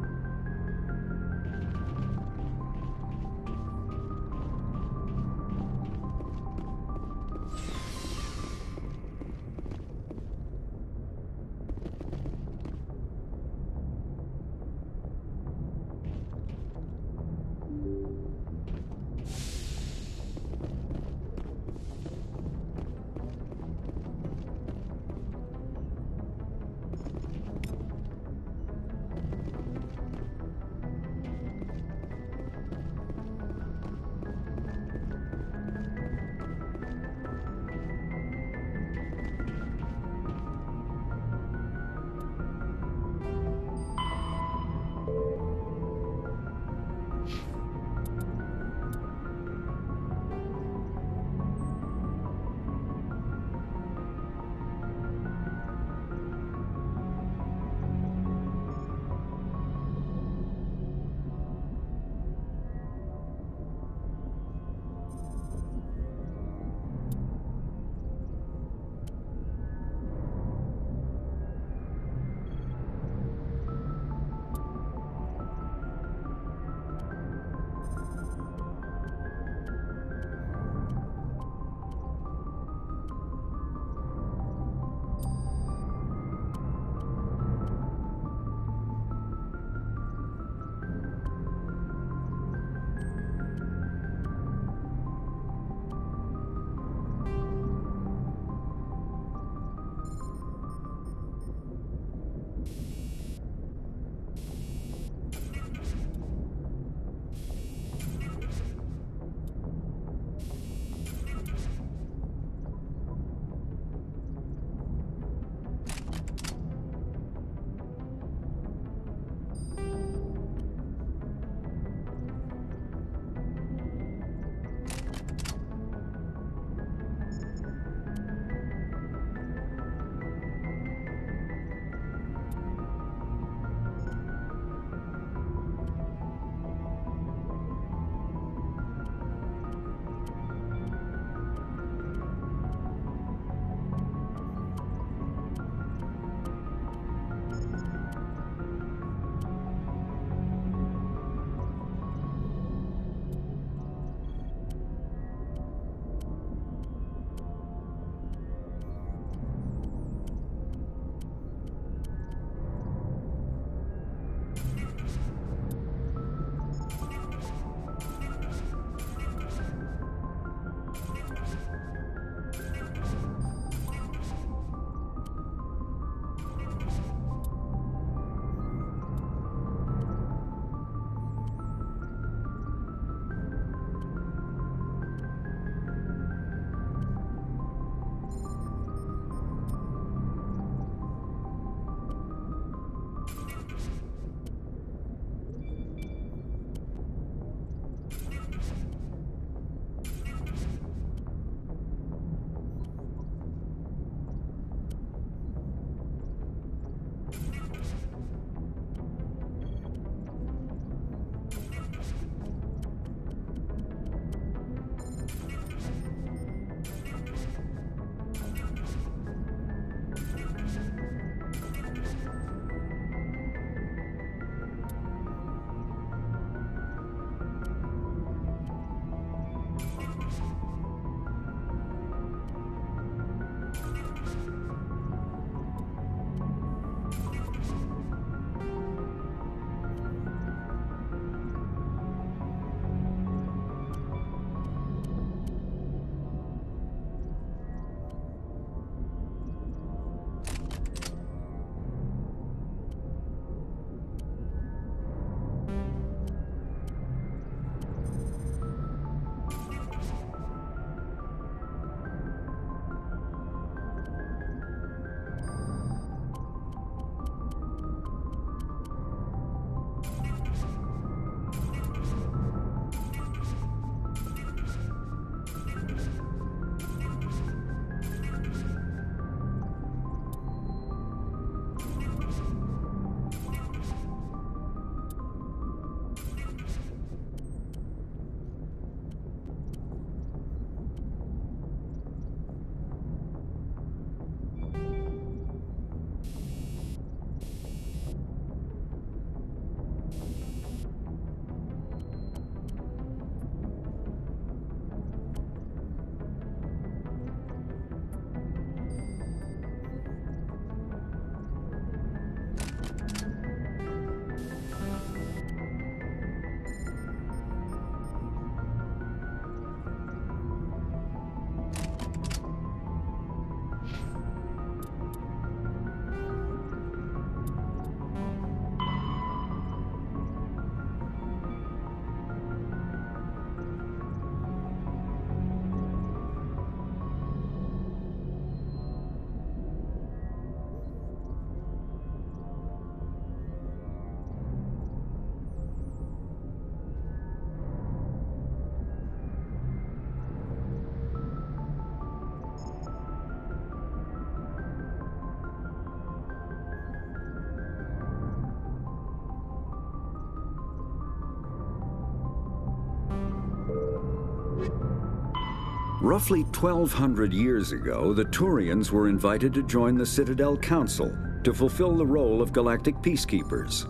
Roughly 1,200 years ago, the Turians were invited to join the Citadel Council to fulfill the role of galactic peacekeepers.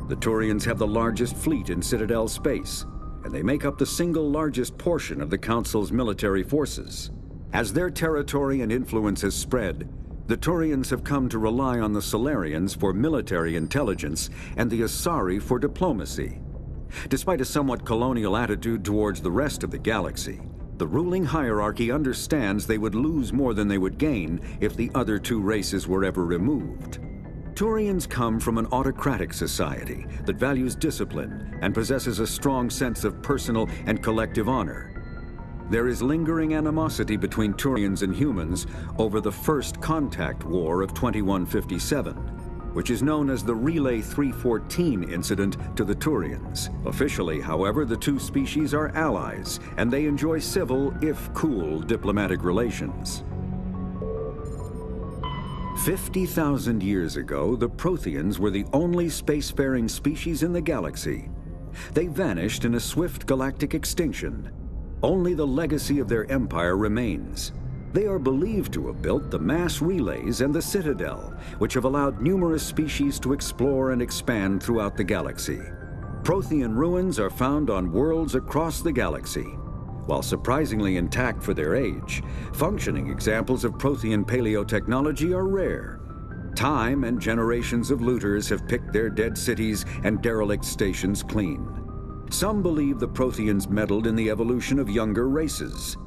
The Turians have the largest fleet in Citadel space, and they make up the single largest portion of the Council's military forces. As their territory and influence has spread, the Turians have come to rely on the Solarians for military intelligence and the Asari for diplomacy. Despite a somewhat colonial attitude towards the rest of the galaxy, the ruling hierarchy understands they would lose more than they would gain if the other two races were ever removed. Turians come from an autocratic society that values discipline and possesses a strong sense of personal and collective honor. There is lingering animosity between Turians and humans over the First Contact War of 2157, which is known as the Relay 314 incident to the Turians. Officially, however, the two species are allies, and they enjoy civil, if cool, diplomatic relations. 50,000 years ago, the Protheans were the only spacefaring species in the galaxy. They vanished in a swift galactic extinction. Only the legacy of their empire remains. They are believed to have built the mass relays and the Citadel, which have allowed numerous species to explore and expand throughout the galaxy. Prothean ruins are found on worlds across the galaxy. While surprisingly intact for their age, functioning examples of Prothean paleotechnology are rare. Time and generations of looters have picked their dead cities and derelict stations clean. Some believe the Protheans meddled in the evolution of younger races.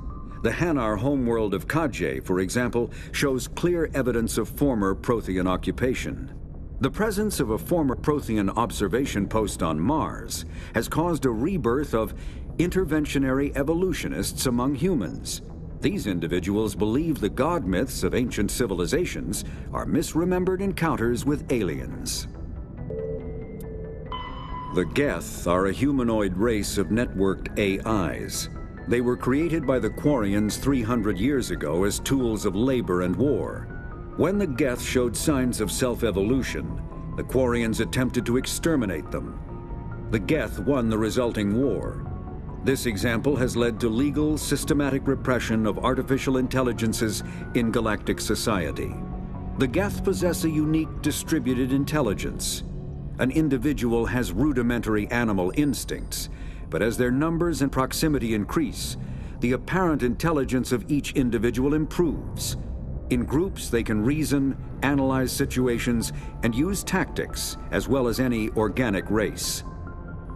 The Hanar homeworld of Kajay, for example, shows clear evidence of former Prothean occupation. The presence of a former Prothean observation post on Mars has caused a rebirth of interventionary evolutionists among humans. These individuals believe the god myths of ancient civilizations are misremembered encounters with aliens. The Geth are a humanoid race of networked AIs. They were created by the Quarians 300 years ago as tools of labor and war. When the Geth showed signs of self-evolution, the Quarians attempted to exterminate them. The Geth won the resulting war. This example has led to legal, systematic repression of artificial intelligences in galactic society. The Geth possess a unique distributed intelligence. An individual has rudimentary animal instincts, but as their numbers and proximity increase, the apparent intelligence of each individual improves. In groups, they can reason, analyze situations, and use tactics, as well as any organic race.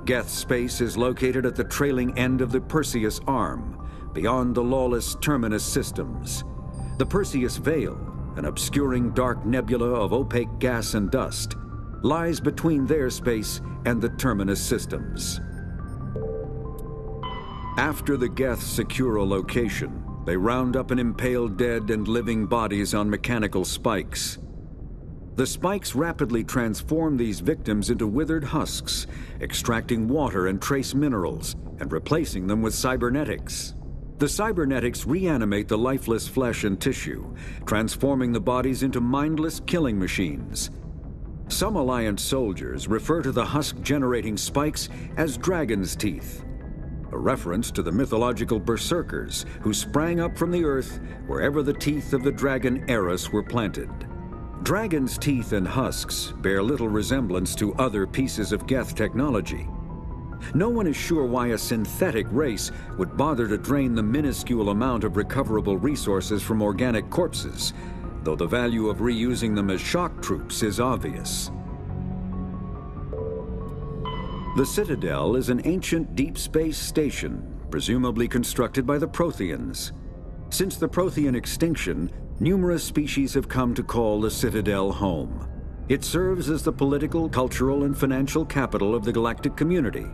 Geth space is located at the trailing end of the Perseus Arm, beyond the lawless Terminus systems. The Perseus Veil, an obscuring dark nebula of opaque gas and dust, lies between their space and the Terminus systems. After the Geth secure a location, they round up and impale dead and living bodies on mechanical spikes. The spikes rapidly transform these victims into withered husks, extracting water and trace minerals, and replacing them with cybernetics. The cybernetics reanimate the lifeless flesh and tissue, transforming the bodies into mindless killing machines. Some Alliance soldiers refer to the husk-generating spikes as dragon's teeth, a reference to the mythological berserkers who sprang up from the earth wherever the teeth of the dragon Eris were planted. Dragon's teeth and husks bear little resemblance to other pieces of Geth technology. No one is sure why a synthetic race would bother to drain the minuscule amount of recoverable resources from organic corpses, though the value of reusing them as shock troops is obvious. The Citadel is an ancient deep space station, presumably constructed by the Protheans. Since the Prothean extinction, numerous species have come to call the Citadel home. It serves as the political, cultural, and financial capital of the galactic community.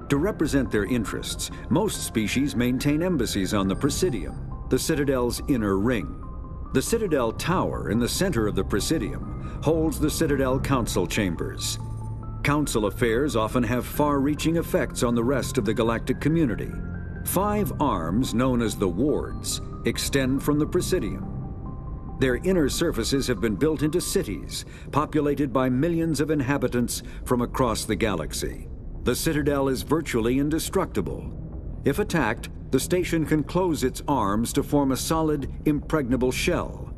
To represent their interests, most species maintain embassies on the Presidium, the Citadel's inner ring. The Citadel Tower in the center of the Presidium holds the Citadel Council chambers. Council affairs often have far-reaching effects on the rest of the galactic community. 5 arms, known as the wards, extend from the Presidium. Their inner surfaces have been built into cities, populated by millions of inhabitants from across the galaxy. The Citadel is virtually indestructible. If attacked, the station can close its arms to form a solid, impregnable shell.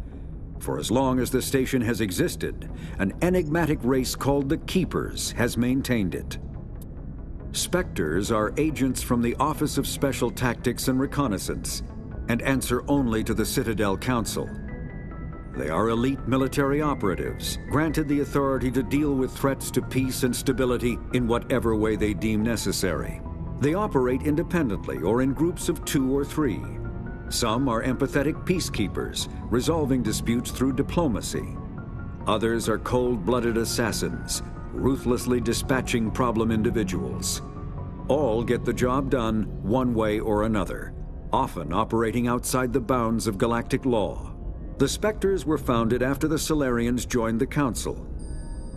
For as long as the station has existed, an enigmatic race called the Keepers has maintained it. Spectres are agents from the Office of Special Tactics and Reconnaissance, and answer only to the Citadel Council. They are elite military operatives, granted the authority to deal with threats to peace and stability in whatever way they deem necessary. They operate independently or in groups of 2 or 3. Some are empathetic peacekeepers, resolving disputes through diplomacy. Others are cold-blooded assassins, ruthlessly dispatching problem individuals. All get the job done one way or another, often operating outside the bounds of galactic law. The Spectres were founded after the Solarians joined the Council.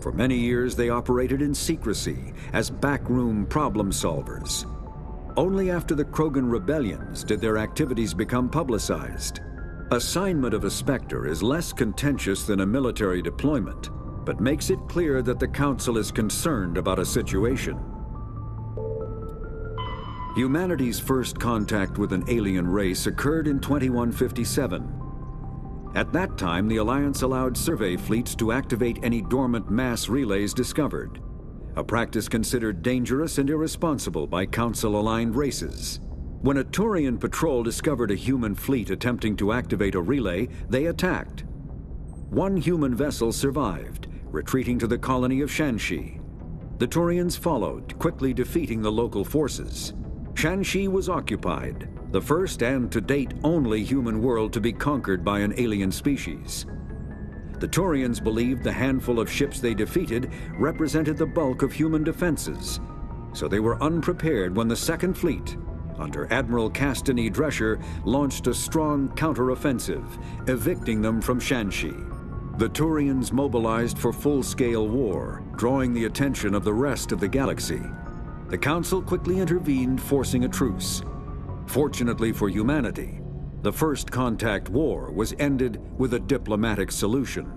For many years, they operated in secrecy as backroom problem solvers. Only after the Krogan rebellions did their activities become publicized. Assignment of a Spectre is less contentious than a military deployment, but makes it clear that the Council is concerned about a situation. Humanity's first contact with an alien race occurred in 2157. At that time, the Alliance allowed survey fleets to activate any dormant mass relays discovered, a practice considered dangerous and irresponsible by Council-aligned races. When a Turian patrol discovered a human fleet attempting to activate a relay, they attacked. One human vessel survived, retreating to the colony of Shanxi. The Turians followed, quickly defeating the local forces. Shanxi was occupied, the first and to date only human world to be conquered by an alien species. The Turians believed the handful of ships they defeated represented the bulk of human defenses, so they were unprepared when the Second Fleet, under Admiral Castany Drescher, launched a strong counteroffensive, evicting them from Shanxi. The Turians mobilized for full-scale war, drawing the attention of the rest of the galaxy. The Council quickly intervened, forcing a truce. Fortunately for humanity, the First Contact War was ended with a diplomatic solution.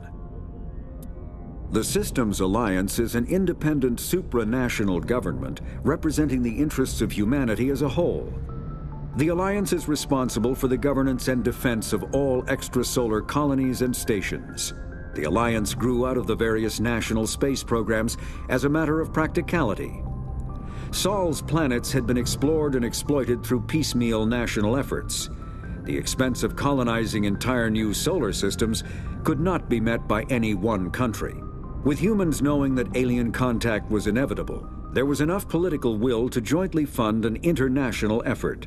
The Systems Alliance is an independent supranational government representing the interests of humanity as a whole. The Alliance is responsible for the governance and defense of all extrasolar colonies and stations. The Alliance grew out of the various national space programs as a matter of practicality. Sol's planets had been explored and exploited through piecemeal national efforts. The expense of colonizing entire new solar systems could not be met by any one country. With humans knowing that alien contact was inevitable, there was enough political will to jointly fund an international effort.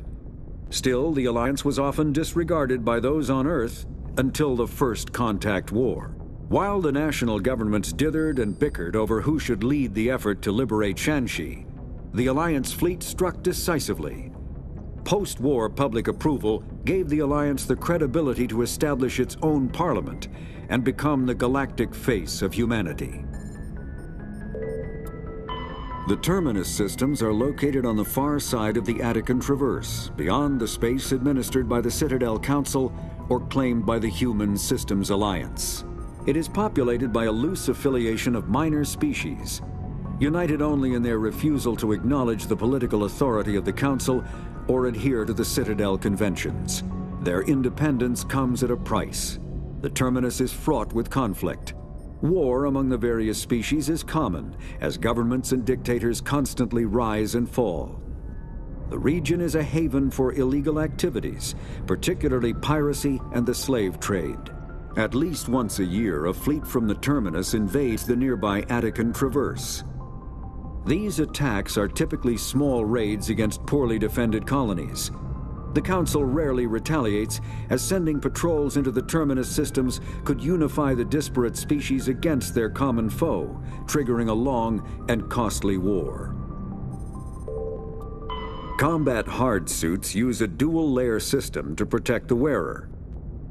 Still, the Alliance was often disregarded by those on Earth until the First Contact War. While the national governments dithered and bickered over who should lead the effort to liberate Shanxi, the Alliance fleet struck decisively. Post-war public approval gave the Alliance the credibility to establish its own parliament and become the galactic face of humanity. The terminus systems are located on the far side of the Attican Traverse, beyond the space administered by the Citadel Council or claimed by the Human Systems Alliance. It is populated by a loose affiliation of minor species, united only in their refusal to acknowledge the political authority of the Council or adhere to the Citadel Conventions. Their independence comes at a price. The terminus is fraught with conflict. War among the various species is common, as governments and dictators constantly rise and fall. The region is a haven for illegal activities, particularly piracy and the slave trade. At least once a year, a fleet from the terminus invades the nearby Attican Traverse. These attacks are typically small raids against poorly defended colonies. The Council rarely retaliates, as sending patrols into the terminus systems could unify the disparate species against their common foe, triggering a long and costly war. Combat hard suits use a dual-layer system to protect the wearer.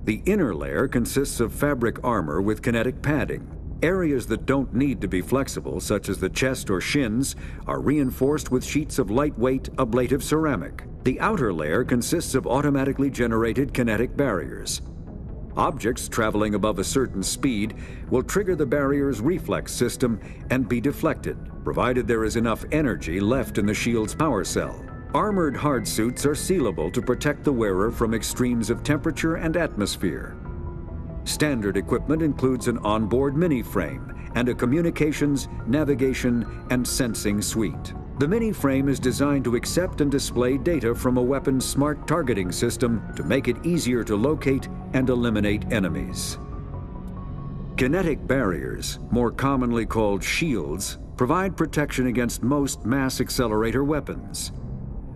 The inner layer consists of fabric armor with kinetic padding. Areas that don't need to be flexible, such as the chest or shins, are reinforced with sheets of lightweight, ablative ceramic. The outer layer consists of automatically generated kinetic barriers. Objects traveling above a certain speed will trigger the barrier's reflex system and be deflected, provided there is enough energy left in the shield's power cell. Armored hardsuits are sealable to protect the wearer from extremes of temperature and atmosphere. Standard equipment includes an onboard mini-frame and a communications, navigation, and sensing suite. The mini-frame is designed to accept and display data from a weapon's smart targeting system to make it easier to locate and eliminate enemies. Kinetic barriers, more commonly called shields, provide protection against most mass accelerator weapons.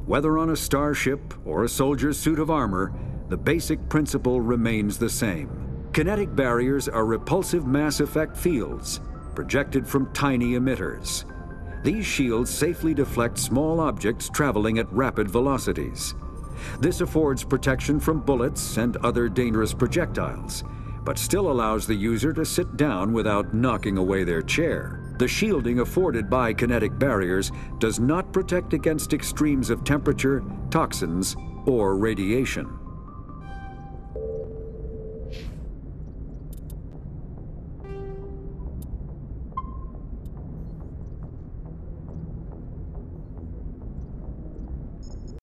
Whether on a starship or a soldier's suit of armor, the basic principle remains the same. Kinetic barriers are repulsive mass effect fields, projected from tiny emitters. These shields safely deflect small objects traveling at rapid velocities. This affords protection from bullets and other dangerous projectiles, but still allows the user to sit down without knocking away their chair. The shielding afforded by kinetic barriers does not protect against extremes of temperature, toxins, or radiation.